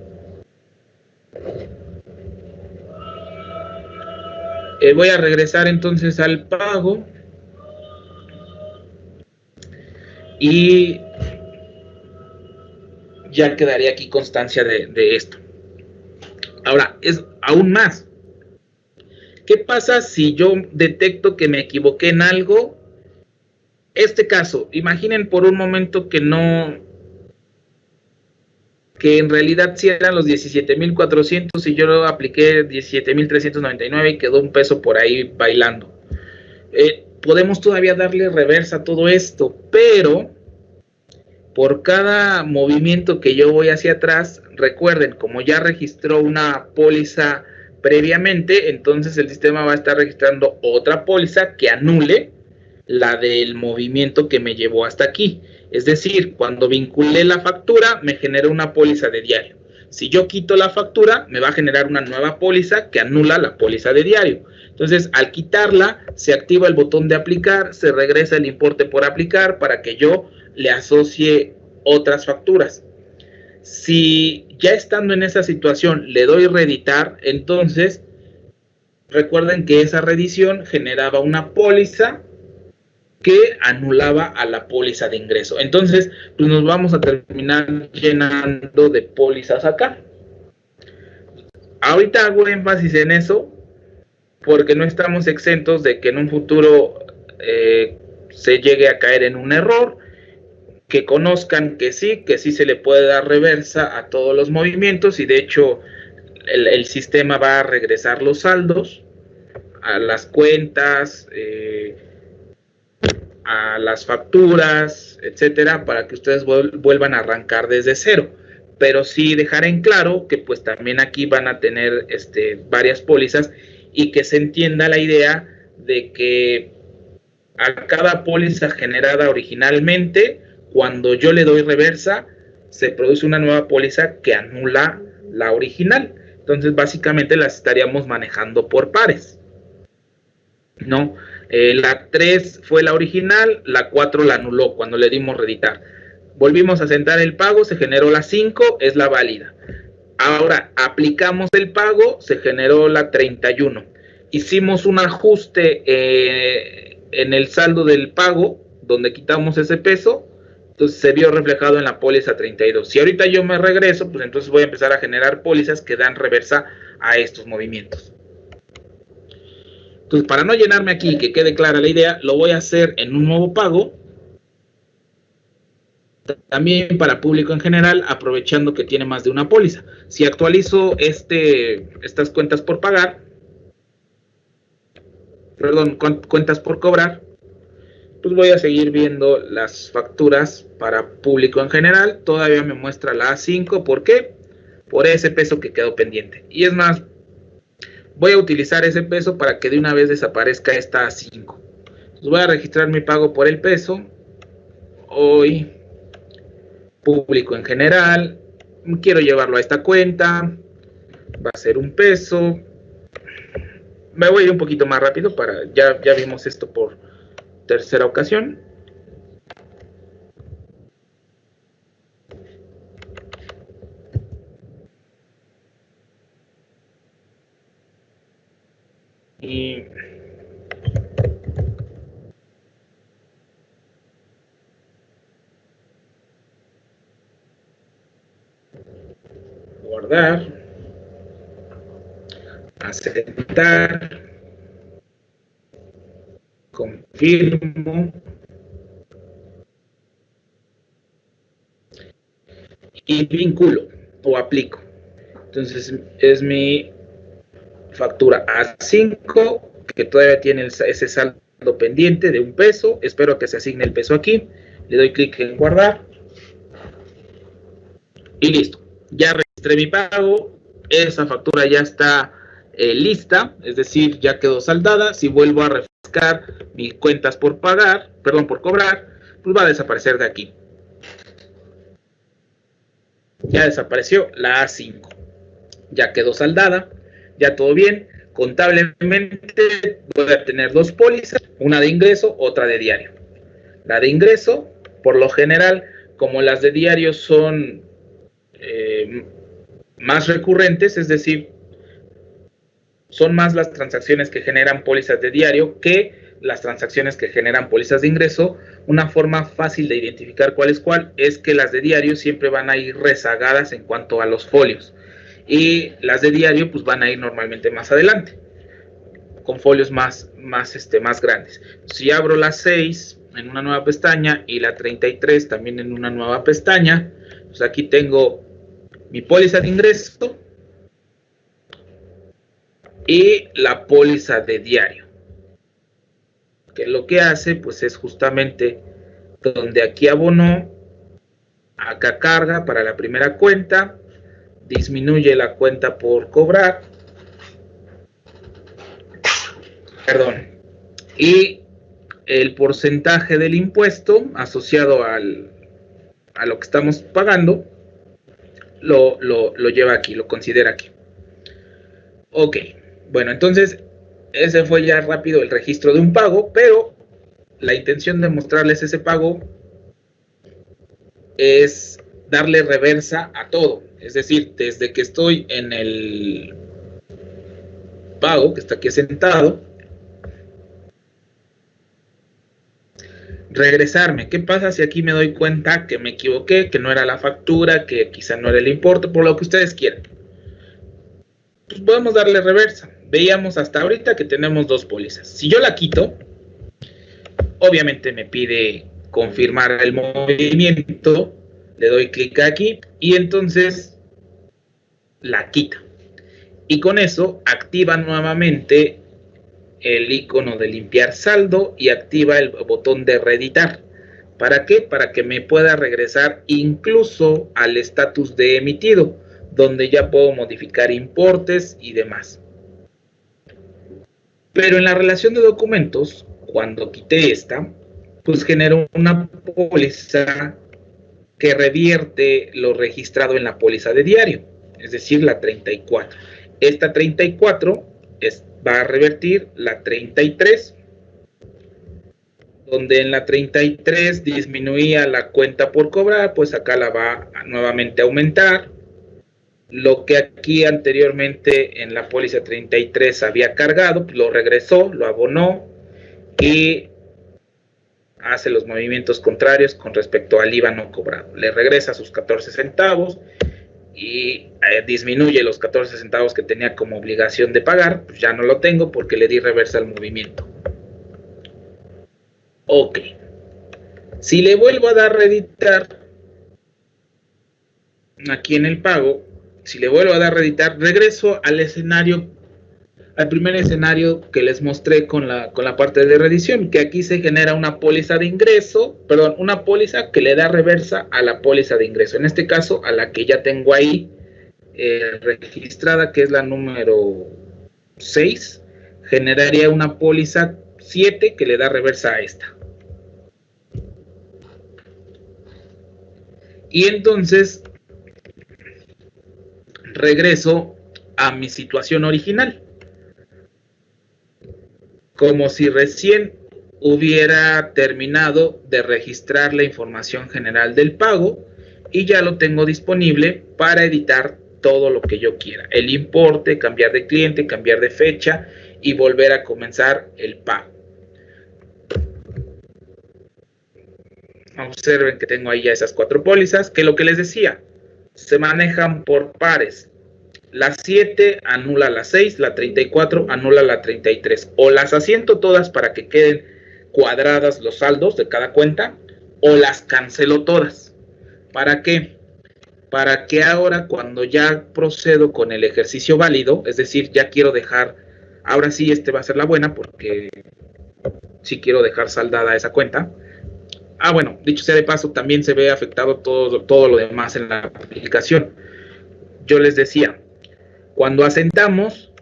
Voy a regresar entonces al pago y ya quedaría aquí constancia de esto. Ahora, es aún más. ¿Qué pasa si yo detecto que me equivoqué en algo? Este caso, imaginen por un momento que en realidad sí eran los 17,400 y yo apliqué 17,399 y quedó un peso por ahí bailando. Podemos todavía darle reversa a todo esto, pero por cada movimiento que yo voy hacia atrás, recuerden, como ya registró una póliza previamente, entonces el sistema va a estar registrando otra póliza que anule la del movimiento que me llevó hasta aquí. Es decir, cuando vinculé la factura, me genera una póliza de diario. Si yo quito la factura, me va a generar una nueva póliza que anula la póliza de diario. Entonces, al quitarla, se activa el botón de aplicar, se regresa el importe por aplicar para que yo le asocie otras facturas. Si ya estando en esa situación le doy reeditar, entonces recuerden que esa reedición generaba una póliza que anulaba a la póliza de ingreso. Entonces, pues nos vamos a terminar llenando de pólizas acá. Ahorita hago énfasis en eso porque no estamos exentos de que en un futuro se llegue a caer en un error, que conozcan que sí se le puede dar reversa a todos los movimientos y de hecho el sistema va a regresar los saldos a las cuentas, a las facturas, etcétera, para que ustedes vuelvan a arrancar desde cero. Pero sí dejar en claro que pues también aquí van a tener varias pólizas y que se entienda la idea de que a cada póliza generada originalmente, cuando yo le doy reversa, se produce una nueva póliza que anula la original. Entonces básicamente las estaríamos manejando por pares, ¿no? La 3 fue la original, la 4 la anuló cuando le dimos reeditar. Volvimos a sentar el pago, se generó la 5, es la válida. Ahora aplicamos el pago, se generó la 31. Hicimos un ajuste en el saldo del pago, donde quitamos ese peso, entonces se vio reflejado en la póliza 32. Si ahorita yo me regreso, pues entonces voy a empezar a generar pólizas que dan reversa a estos movimientos. Entonces, para no llenarme aquí y que quede clara la idea, lo voy a hacer en un nuevo pago. También para público en general, aprovechando que tiene más de una póliza. Si actualizo estas cuentas por pagar, perdón, cuentas por cobrar, pues voy a seguir viendo las facturas para público en general. Todavía me muestra la A5, ¿por qué? Por ese peso que quedó pendiente. Y es más, voy a utilizar ese peso para que de una vez desaparezca esta A5. Entonces voy a registrar mi pago por el peso. Hoy, público en general, quiero llevarlo a esta cuenta, va a ser un peso. Me voy a ir un poquito más rápido ya vimos esto por tercera ocasión. Y guardar, aceptar, confirmo y vinculo o aplico. Entonces es mi factura A5 que todavía tiene ese saldo pendiente de un peso. Espero que se asigne el peso aquí. Le doy clic en guardar y listo. Ya registré mi pago. Esa factura ya está lista, es decir, ya quedó saldada. Si vuelvo a refrescar mis cuentas por pagar, perdón, por cobrar, pues va a desaparecer de aquí. Ya desapareció la A5. Ya quedó saldada, ya todo bien. Contablemente voy a tener dos pólizas, una de ingreso, otra de diario. La de ingreso, por lo general, como las de diario son más recurrentes, es decir, son más las transacciones que generan pólizas de diario que las transacciones que generan pólizas de ingreso. Una forma fácil de identificar cuál es que las de diario siempre van a ir rezagadas en cuanto a los folios y las de diario pues van a ir normalmente más adelante. con folios más grandes. Si abro la 6 en una nueva pestaña y la 33 también en una nueva pestaña, pues aquí tengo mi póliza de ingreso y la póliza de diario, que lo que hace pues es justamente donde aquí abonó, acá carga para la primera cuenta, disminuye la cuenta por cobrar, y el porcentaje del impuesto asociado a lo que estamos pagando lo lleva aquí, lo considera aquí. Ok, bueno, entonces ese fue ya rápido el registro de un pago, pero la intención de mostrarles ese pago es darle reversa a todo. Es decir, desde que estoy en el pago, que está aquí sentado, regresarme. ¿Qué pasa si aquí me doy cuenta que me equivoqué, que no era la factura, que quizá no era el importe, por lo que ustedes quieran? Pues podemos darle reversa. Veíamos hasta ahorita que tenemos dos pólizas. Si yo la quito, obviamente me pide confirmar el movimiento, le doy clic aquí y entonces la quita. Y con eso activa nuevamente el icono de limpiar saldo y activa el botón de reeditar. ¿Para qué? Para que me pueda regresar incluso al estatus de emitido, donde ya puedo modificar importes y demás. Pero en la relación de documentos, cuando quité esta, pues generó una póliza que revierte lo registrado en la póliza de diario, es decir, la 34. Esta 34 va a revertir la 33, donde en la 33 disminuía la cuenta por cobrar, pues acá la va a nuevamente aumentar. Lo que aquí anteriormente en la póliza 33 había cargado, pues lo regresó, lo abonó y hace los movimientos contrarios con respecto al IVA no cobrado. Le regresa sus 14 centavos y disminuye los 14 centavos que tenía como obligación de pagar, pues ya no lo tengo porque le di reversa al movimiento. Ok. Si le vuelvo a dar reeditar aquí en el pago, si le vuelvo a dar reeditar, regreso al escenario, al primer escenario que les mostré con la parte de reedición, que aquí se genera una póliza de ingreso, perdón, una póliza que le da reversa a la póliza de ingreso, en este caso a la que ya tengo ahí registrada, que es la número 6, generaría una póliza 7 que le da reversa a esta. Y entonces regreso a mi situación original, como si recién hubiera terminado de registrar la información general del pago y ya lo tengo disponible para editar todo lo que yo quiera, el importe, cambiar de cliente, cambiar de fecha y volver a comenzar el pago. Observen que tengo ahí ya esas 4 pólizas, que lo que les decía, se manejan por pares. La 7 anula la 6, la 34 anula la 33. O las asiento todas para que queden cuadradas los saldos de cada cuenta, o las cancelo todas. ¿Para qué? Para que ahora cuando ya procedo con el ejercicio válido, es decir, ya quiero dejar, ahora sí va a ser la buena porque sí quiero dejar saldada esa cuenta. Bueno, dicho sea de paso, también se ve afectado todo lo demás en la aplicación. Yo les decía, cuando asentamos,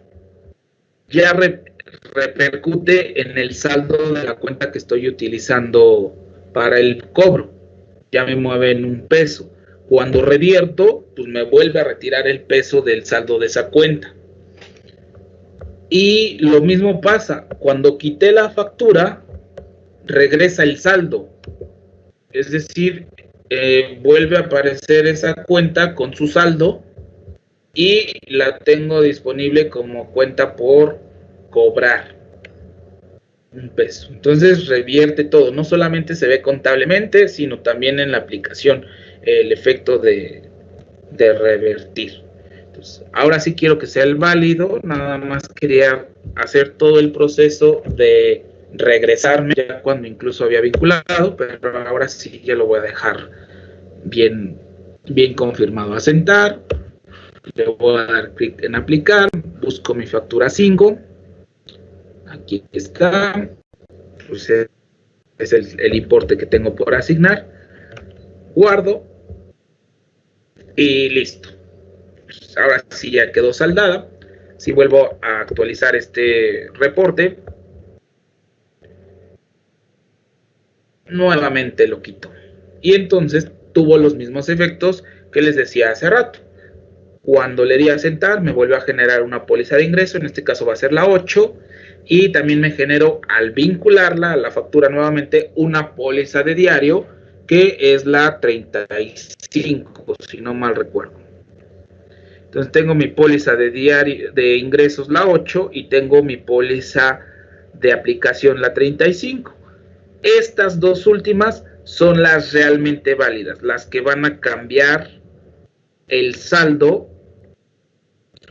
ya repercute en el saldo de la cuenta que estoy utilizando para el cobro. Ya me mueve en un peso. Cuando revierto, pues me vuelve a retirar el peso del saldo de esa cuenta. Y lo mismo pasa, cuando quité la factura, regresa el saldo. Es decir, vuelve a aparecer esa cuenta con su saldo y la tengo disponible como cuenta por cobrar un peso. Entonces revierte todo, no solamente se ve contablemente, sino también en la aplicación el efecto de revertir. Entonces, ahora sí quiero que sea el válido, nada más quería hacer todo el proceso de regresarme ya cuando incluso había vinculado, pero ahora sí ya lo voy a dejar bien confirmado. Asentar, le voy a dar clic en aplicar, busco mi factura 5, aquí está, pues es el importe que tengo por asignar, guardo y listo. Pues ahora sí ya quedó saldada. Si vuelvo a actualizar este reporte, nuevamente lo quito. Y entonces tuvo los mismos efectos que les decía hace rato. Cuando le di a asentar, me vuelve a generar una póliza de ingreso, en este caso va a ser la 8, y también me generó, al vincularla a la factura nuevamente, una póliza de diario, que es la 35, si no mal recuerdo. Entonces tengo mi póliza de diario de ingresos la 8 y tengo mi póliza de aplicación la 35. Estas dos últimas son las realmente válidas, las que van a cambiar el saldo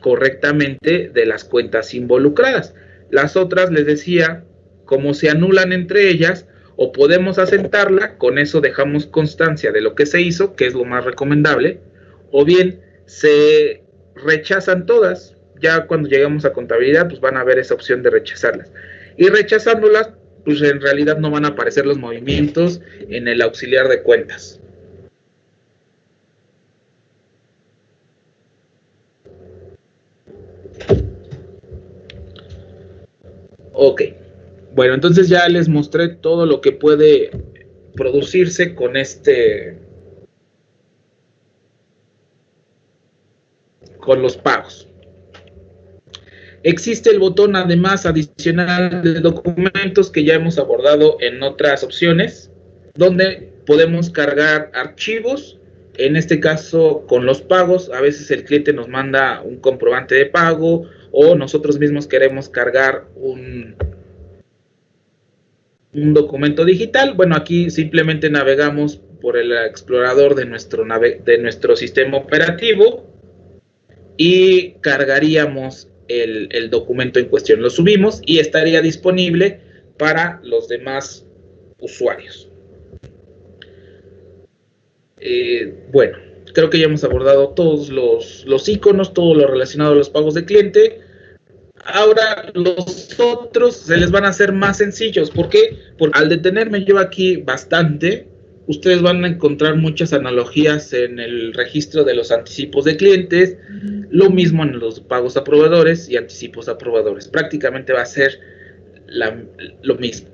correctamente de las cuentas involucradas. Las otras, les decía, como se anulan entre ellas, o podemos asentarla, con eso dejamos constancia de lo que se hizo, que es lo más recomendable, o bien se rechazan todas. Ya cuando lleguemos a contabilidad, pues van a ver esa opción de rechazarlas. Y rechazándolas, pues en realidad no van a aparecer los movimientos en el auxiliar de cuentas. Ok, bueno, entonces ya les mostré todo lo que puede producirse con con los pagos. Existe el botón además adicional de documentos que ya hemos abordado en otras opciones, donde podemos cargar archivos. En este caso, con los pagos, a veces el cliente nos manda un comprobante de pago o nosotros mismos queremos cargar un documento digital. Bueno, aquí simplemente navegamos por el explorador de nuestro sistema operativo y cargaríamos el documento en cuestión. Lo subimos y estaría disponible para los demás usuarios. Bueno, creo que ya hemos abordado todos los iconos, todo lo relacionado a los pagos de cliente. Ahora los otros se les van a hacer más sencillos. ¿Por qué? Porque al detenerme yo aquí bastante, ustedes van a encontrar muchas analogías en el registro de los anticipos de clientes, lo mismo en los pagos a proveedores y anticipos a proveedores. Prácticamente va a ser lo mismo.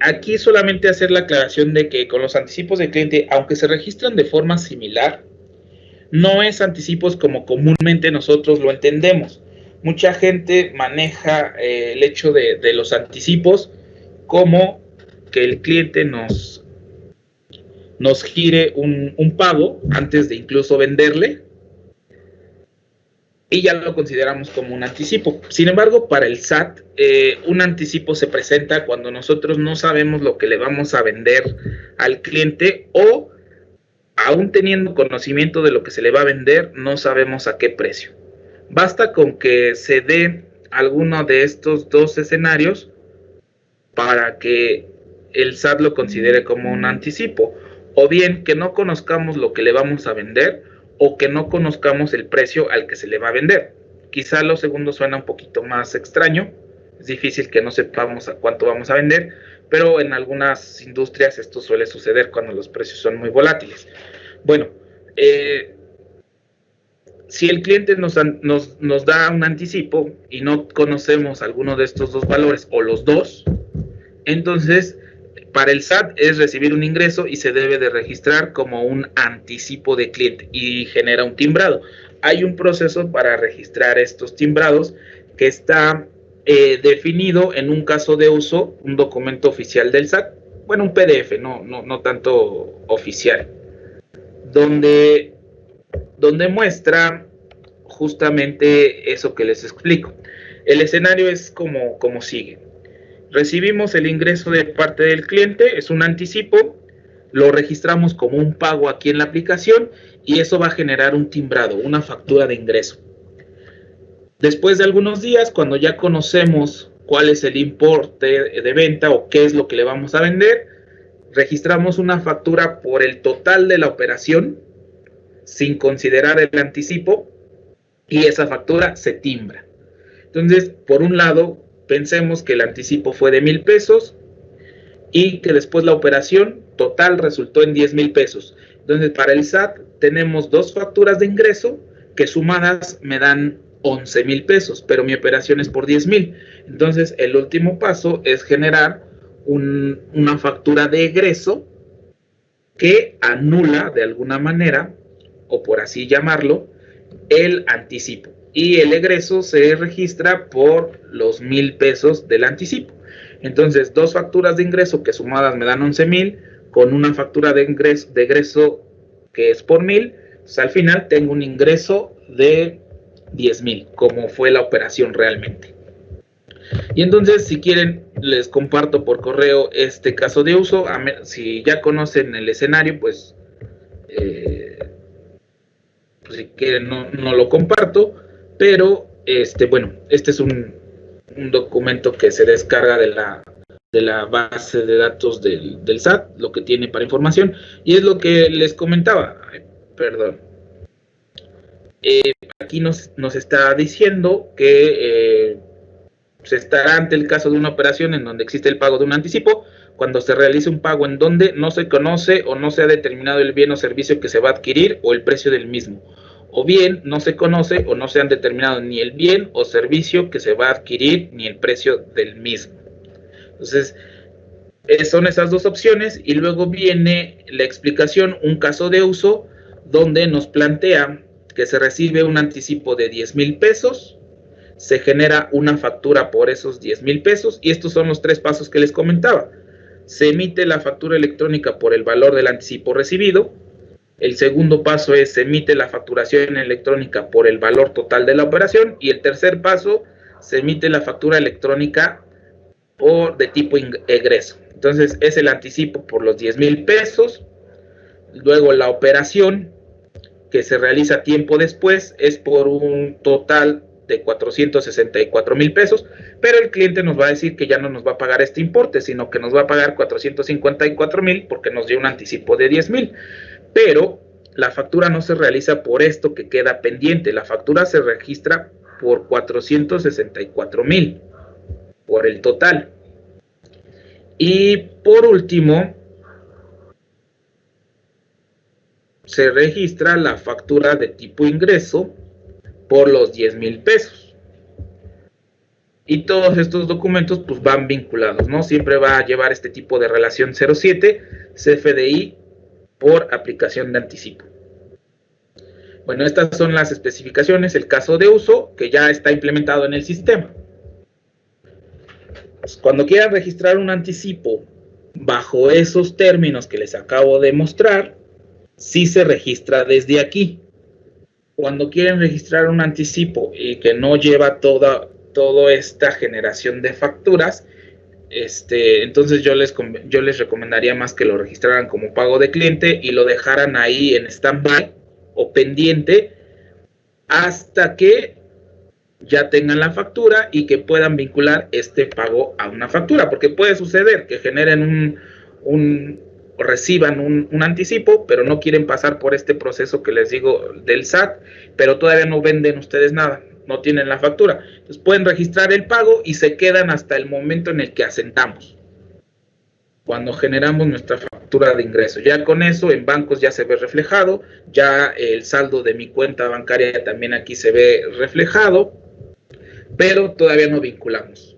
Aquí solamente hacer la aclaración de que con los anticipos de cliente, aunque se registran de forma similar, no es anticipos como comúnmente nosotros lo entendemos. Mucha gente maneja el hecho de los anticipos como que el cliente nos gire un pago antes de incluso venderle y ya lo consideramos como un anticipo. Sin embargo, para el SAT, un anticipo se presenta cuando nosotros no sabemos lo que le vamos a vender al cliente o, aún teniendo conocimiento de lo que se le va a vender, no sabemos a qué precio. Basta con que se dé alguno de estos dos escenarios para que el SAT lo considere como un anticipo, o bien que no conozcamos lo que le vamos a vender o que no conozcamos el precio al que se le va a vender. Quizá lo segundo suena un poquito más extraño, es difícil que no sepamos a cuánto vamos a vender, pero en algunas industrias esto suele suceder cuando los precios son muy volátiles. Bueno, si el cliente nos da un anticipo y no conocemos alguno de estos dos valores o los dos, entonces para el SAT es recibir un ingreso y se debe de registrar como un anticipo de cliente y genera un timbrado. Hay un proceso para registrar estos timbrados que está definido en un caso de uso, un documento oficial del SAT, bueno, un PDF, no tanto oficial, donde muestra justamente eso que les explico. El escenario es como sigue. Recibimos el ingreso de parte del cliente, es un anticipo, lo registramos como un pago aquí en la aplicación y eso va a generar un timbrado, una factura de ingreso. Después de algunos días, cuando ya conocemos cuál es el importe de venta o qué es lo que le vamos a vender, registramos una factura por el total de la operación sin considerar el anticipo y esa factura se timbra. Entonces, por un lado, pensemos que el anticipo fue de 1,000 pesos y que después la operación total resultó en 10,000 pesos. Entonces, para el SAT tenemos dos facturas de ingreso que sumadas me dan 11,000 pesos, pero mi operación es por 10,000. Entonces, el último paso es generar una factura de egreso que anula de alguna manera, o por así llamarlo, el anticipo. Y el egreso se registra por los 1,000 pesos del anticipo. Entonces, dos facturas de ingreso que sumadas me dan 11,000, con una factura de egreso que es por 1,000, pues al final tengo un ingreso de 10,000, como fue la operación realmente. Y entonces, si quieren, les comparto por correo este caso de uso. Si ya conocen el escenario, pues si quieren no lo comparto, pero bueno, este es un documento que se descarga de la base de datos del SAT, lo que tiene para información, y es lo que les comentaba. Perdón. Aquí nos está diciendo que se estará ante el caso de una operación en donde existe el pago de un anticipo cuando se realice un pago en donde no se conoce o no se ha determinado el bien o servicio que se va a adquirir o el precio del mismo, o bien no se conoce o no se han determinado ni el bien o servicio que se va a adquirir ni el precio del mismo. Entonces, son esas dos opciones, y luego viene la explicación, un caso de uso donde nos plantea que se recibe un anticipo de 10,000 pesos, se genera una factura por esos 10,000 pesos, y estos son los tres pasos que les comentaba. Se emite la factura electrónica por el valor del anticipo recibido. El segundo paso es se emite la facturación electrónica por el valor total de la operación, y el tercer paso se emite la factura electrónica de tipo egreso. Entonces es el anticipo por los 10,000 pesos, luego la operación que se realiza tiempo después es por un total de 464,000 pesos, pero el cliente nos va a decir que ya no nos va a pagar este importe, sino que nos va a pagar 454,000 porque nos dio un anticipo de 10,000, pero la factura no se realiza por esto que queda pendiente, la factura se registra por 464,000, por el total. Y por último, se registra la factura de tipo ingreso por los 10,000 pesos. Y todos estos documentos pues van vinculados, ¿no? Siempre va a llevar este tipo de relación 07, CFDI por aplicación de anticipo. Bueno, estas son las especificaciones, el caso de uso que ya está implementado en el sistema. Pues cuando quieran registrar un anticipo bajo esos términos que les acabo de mostrar, sí se registra desde aquí. Cuando quieren registrar un anticipo y que no lleva toda esta generación de facturas, entonces yo les recomendaría más que lo registraran como pago de cliente y lo dejaran ahí en stand-by o pendiente hasta que ya tengan la factura y que puedan vincular este pago a una factura, porque puede suceder que generen o reciban un anticipo, pero no quieren pasar por este proceso que les digo del SAT, pero todavía no venden ustedes nada, no tienen la factura. Entonces pueden registrar el pago y se quedan hasta el momento en el que asentamos, cuando generamos nuestra factura de ingreso. Ya con eso en bancos ya se ve reflejado, ya el saldo de mi cuenta bancaria también aquí se ve reflejado, pero todavía no vinculamos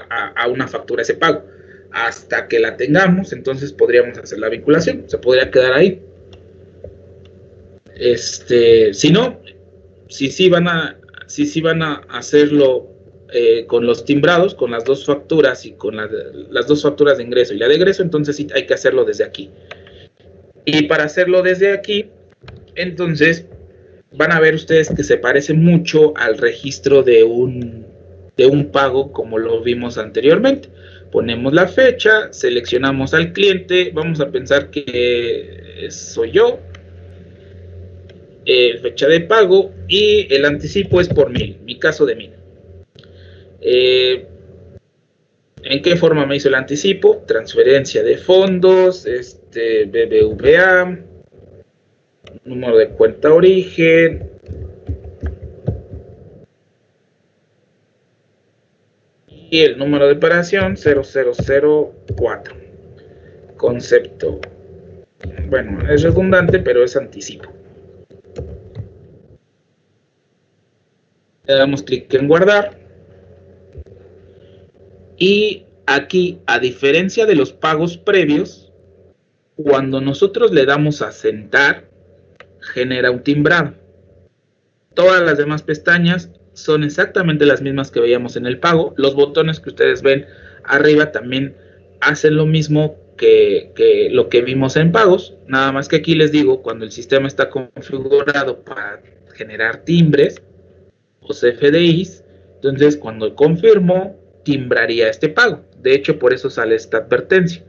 a una factura ese pago. Hasta que la tengamos, entonces podríamos hacer la vinculación, se podría quedar ahí. Si no, si sí van a hacerlo con los timbrados, con las dos facturas y con las dos facturas de ingreso y la de egreso, entonces sí hay que hacerlo desde aquí. Y para hacerlo desde aquí, entonces van a ver ustedes que se parece mucho al registro de un pago como lo vimos anteriormente. Ponemos la fecha, seleccionamos al cliente, vamos a pensar que soy yo, fecha de pago, y el anticipo es por 1000, mi caso de 1000. ¿En qué forma me hizo el anticipo? Transferencia de fondos, BBVA, número de cuenta origen, y el número de operación 0004. Concepto, bueno, es redundante, pero es anticipo. Le damos clic en guardar. Y aquí, a diferencia de los pagos previos, cuando nosotros le damos a asentar, genera un timbrado. Todas las demás pestañas son exactamente las mismas que veíamos en el pago. Los botones que ustedes ven arriba también hacen lo mismo que lo que vimos en pagos. Nada más que aquí les digo, cuando el sistema está configurado para generar timbres o CFDIs, entonces cuando confirmo, timbraría este pago. De hecho, por eso sale esta advertencia,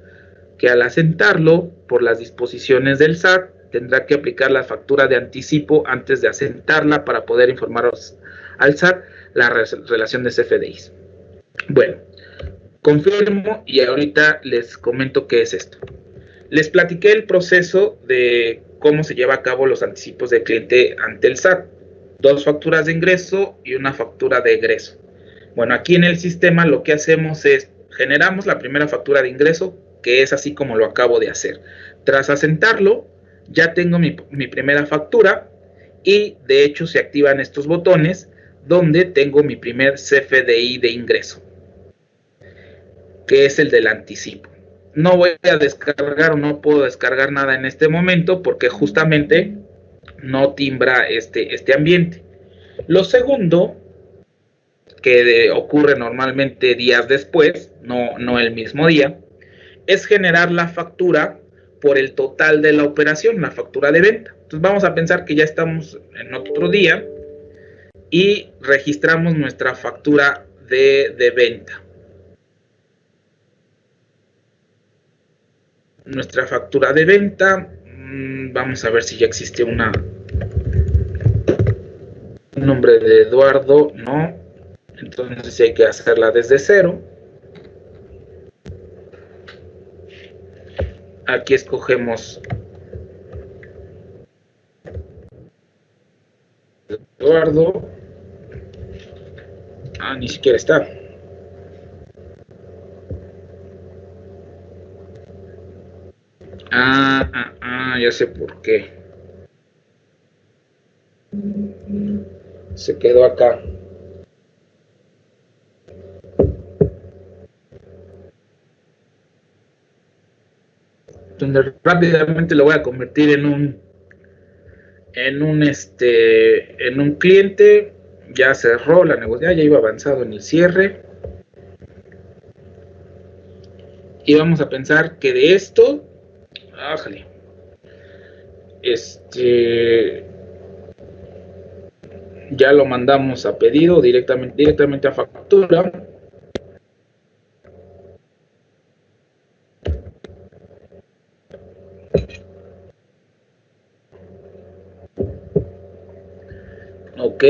que al asentarlo, por las disposiciones del SAT, tendrá que aplicar la factura de anticipo antes de asentarla para poder informar al SAT la relación de CFDIs. Bueno, confirmo y ahorita les comento qué es esto. Les platiqué el proceso de cómo se lleva a cabo los anticipos del cliente ante el SAT. 2 facturas de ingreso y una factura de egreso. Bueno, aquí en el sistema lo que hacemos es, generamos la primera factura de ingreso, que es así como lo acabo de hacer. Tras asentarlo, ya tengo mi primera factura y de hecho se activan estos botones donde tengo mi primer CFDI de ingreso, que es el del anticipo. No voy a descargar o no puedo descargar nada en este momento porque justamente no timbra este ambiente. Lo segundo, que ocurre normalmente días después, no el mismo día, es generar la factura por el total de la operación, la factura de venta. Entonces vamos a pensar que ya estamos en otro día y registramos nuestra factura de venta. Nuestra factura de venta, vamos a ver si ya existe un nombre de Eduardo, no, entonces hay que hacerla desde cero. Aquí escogemos Eduardo. Ni siquiera está. Ya sé por qué. Se quedó acá. Entonces rápidamente lo voy a convertir en un cliente. Ya cerró la negociación, ya iba avanzado en el cierre. Y vamos a pensar que de esto, ya lo mandamos a pedido directamente a factura. Ok,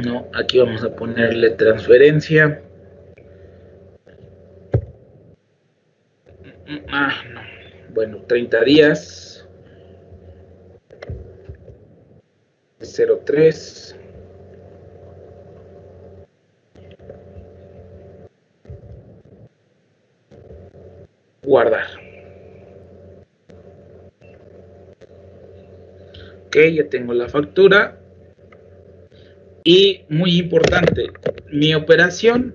no, aquí vamos a ponerle transferencia. No, bueno, 30 días. 03. Guardar. Ok, ya tengo la factura. Y muy importante, mi operación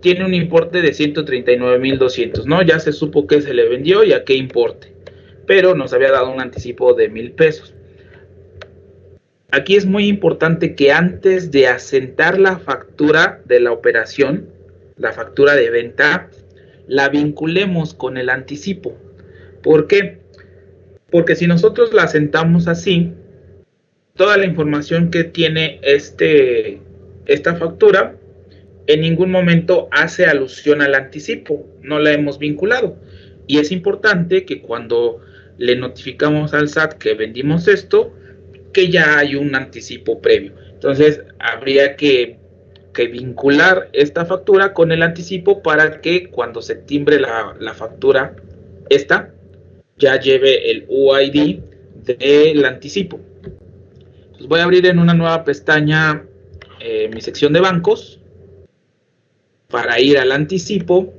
tiene un importe de 139,200, ¿no? Ya se supo que se le vendió y a qué importe, pero nos había dado un anticipo de 1,000 pesos. Aquí es muy importante que antes de asentar la factura de la operación, la factura de venta, la vinculemos con el anticipo. ¿Por qué? Porque si nosotros la asentamos así, toda la información que tiene esta factura en ningún momento hace alusión al anticipo, no la hemos vinculado. Y es importante que cuando le notificamos al SAT que vendimos esto, que ya hay un anticipo previo. Entonces, habría que vincular esta factura con el anticipo para que cuando se timbre la factura, esta ya lleve el UID del anticipo. Entonces voy a abrir en una nueva pestaña mi sección de bancos para ir al anticipo.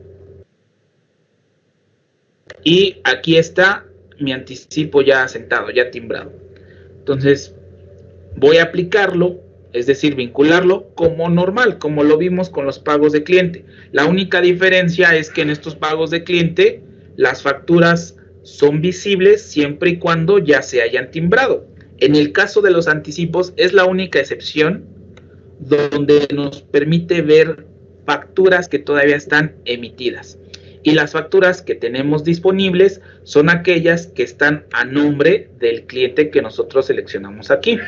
Y aquí está mi anticipo ya asentado, ya timbrado. Entonces voy a aplicarlo, es decir, vincularlo como normal, como lo vimos con los pagos de cliente. La única diferencia es que en estos pagos de cliente las facturas son visibles siempre y cuando ya se hayan timbrado. En el caso de los anticipos es la única excepción donde nos permite ver facturas que todavía están emitidas. Y las facturas que tenemos disponibles son aquellas que están a nombre del cliente que nosotros seleccionamos aquí.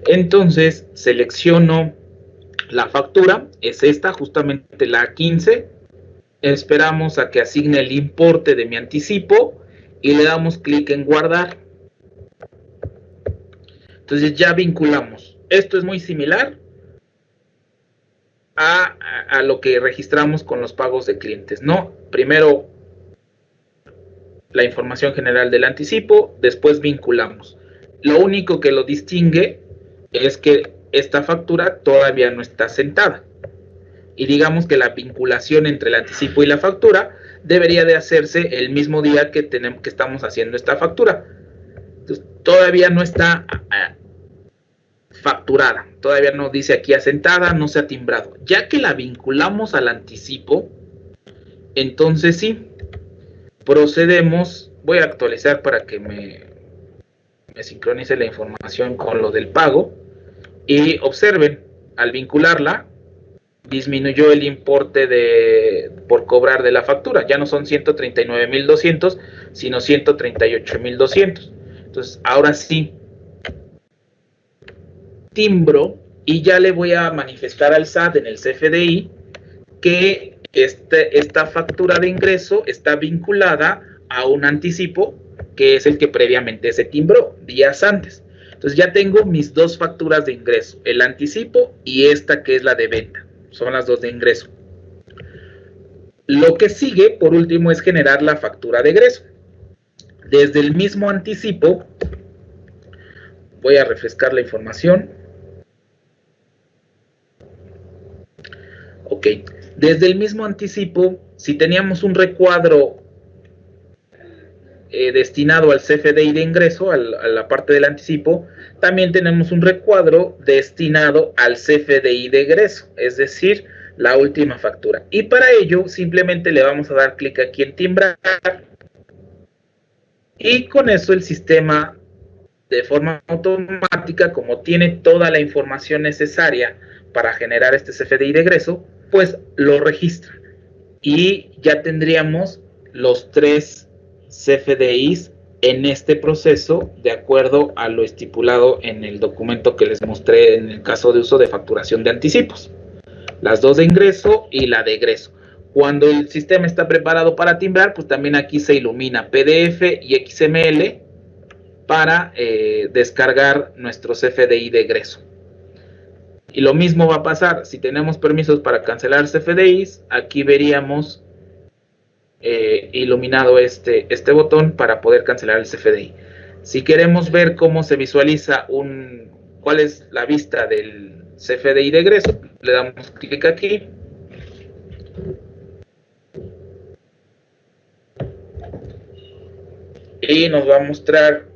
Entonces selecciono la factura, es esta, justamente la 15. Esperamos a que asigne el importe de mi anticipo y le damos clic en guardar. Entonces ya vinculamos. Esto es muy similar a lo que registramos con los pagos de clientes, ¿no? Primero la información general del anticipo, después vinculamos. Lo único que lo distingue es que esta factura todavía no está asentada. Y digamos que la vinculación entre el anticipo y la factura debería de hacerse el mismo día que estamos haciendo esta factura. Entonces, todavía no está facturada, todavía no dice aquí asentada, no se ha timbrado. Ya que la vinculamos al anticipo, entonces sí, procedemos. Voy a actualizar para que me sincronice la información con lo del pago. Y observen, al vincularla, disminuyó el importe por cobrar de la factura. Ya no son 139,200, sino 138,200. Entonces, ahora sí, timbro y ya le voy a manifestar al SAT en el CFDI que esta factura de ingreso está vinculada a un anticipo que es el que previamente se timbró días antes. Entonces ya tengo mis dos facturas de ingreso, el anticipo y esta que es la de venta. Son las dos de ingreso. Lo que sigue, por último, es generar la factura de egreso. Desde el mismo anticipo, voy a refrescar la información. Ok, desde el mismo anticipo, si teníamos un recuadro destinado al CFDI de ingreso, a la parte del anticipo, también tenemos un recuadro destinado al CFDI de egreso, es decir, la última factura. Y para ello, simplemente le vamos a dar clic aquí en timbrar. Y con eso el sistema, de forma automática, como tiene toda la información necesaria para generar este CFDI de egreso, pues lo registra. Y ya tendríamos los 3 CFDIs en este proceso, de acuerdo a lo estipulado en el documento que les mostré en el caso de uso de facturación de anticipos. Las dos de ingreso y la de egreso. Cuando el sistema está preparado para timbrar, pues también aquí se ilumina PDF y XML para descargar nuestro CFDI de egreso. Y lo mismo va a pasar si tenemos permisos para cancelar CFDIs. Aquí veríamos iluminado este botón para poder cancelar el CFDI. Si queremos ver cómo se visualiza cuál es la vista del CFDI de egreso, le damos clic aquí. Y nos va a mostrar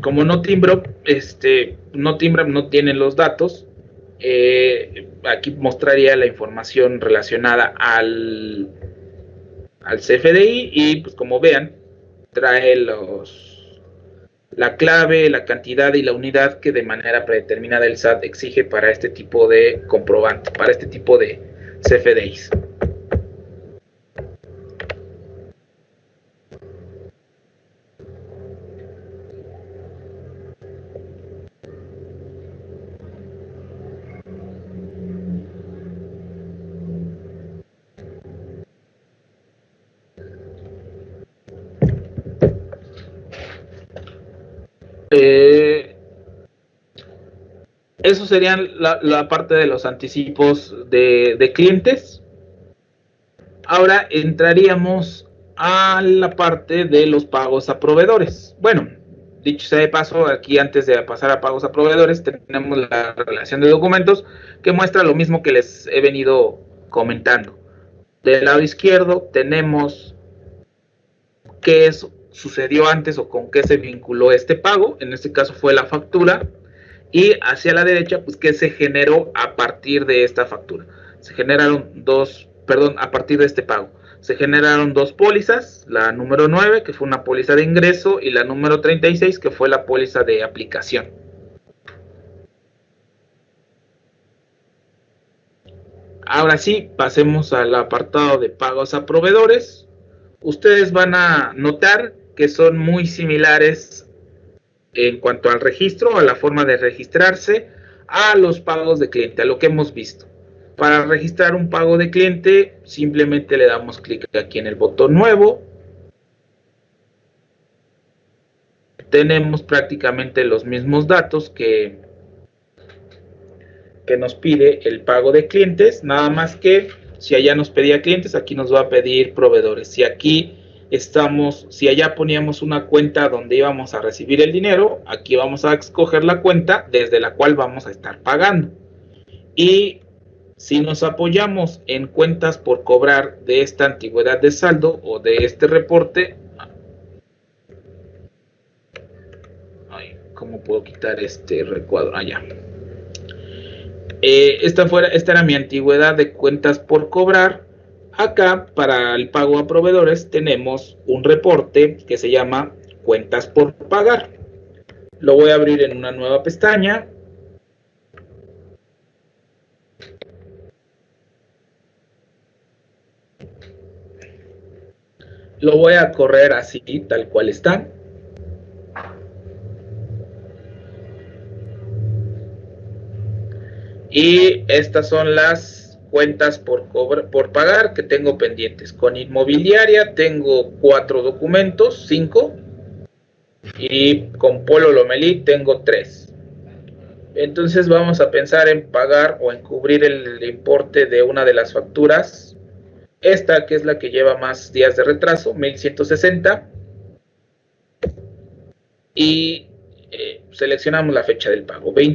como no timbro, no tienen los datos. Aquí mostraría la información relacionada al CFDI y pues como vean, trae la clave, la cantidad y la unidad que de manera predeterminada el SAT exige para este tipo de comprobante, para este tipo de CFDIs. Eso serían la parte de los anticipos de clientes. Ahora entraríamos a la parte de los pagos a proveedores. Bueno, dicho sea de paso, aquí antes de pasar a pagos a proveedores, tenemos la relación de documentos que muestra lo mismo que les he venido comentando. Del lado izquierdo tenemos qué sucedió antes o con qué se vinculó este pago. En este caso fue la factura. Y hacia la derecha, pues qué se generó a partir de esta factura. Se generaron a partir de este pago. Se generaron dos pólizas, la número 9, que fue una póliza de ingreso, y la número 36, que fue la póliza de aplicación. Ahora sí, pasemos al apartado de pagos a proveedores. Ustedes van a notar que son muy similares en cuanto al registro, a la forma de registrarse, a los pagos de cliente, a lo que hemos visto. Para registrar un pago de cliente, simplemente le damos clic aquí en el botón nuevo. Tenemos prácticamente los mismos datos que nos pide el pago de clientes, nada más que si allá nos pedía clientes, aquí nos va a pedir proveedores. Si allá poníamos una cuenta donde íbamos a recibir el dinero, aquí vamos a escoger la cuenta desde la cual vamos a estar pagando. Y si nos apoyamos en cuentas por cobrar de esta antigüedad de saldo o de este reporte, ¿cómo puedo quitar este recuadro? Allá. Esta era mi antigüedad de cuentas por cobrar. Acá, para el pago a proveedores, tenemos un reporte que se llama cuentas por pagar. Lo voy a abrir en una nueva pestaña. Lo voy a correr así, tal cual está. Y estas son las cuentas por pagar que tengo pendientes. Con inmobiliaria tengo 4 documentos, 5. Y con Polo Lomelí tengo 3. Entonces vamos a pensar en pagar o en cubrir el importe de una de las facturas. Esta, que es la que lleva más días de retraso, 1160. Y seleccionamos la fecha del pago, 20.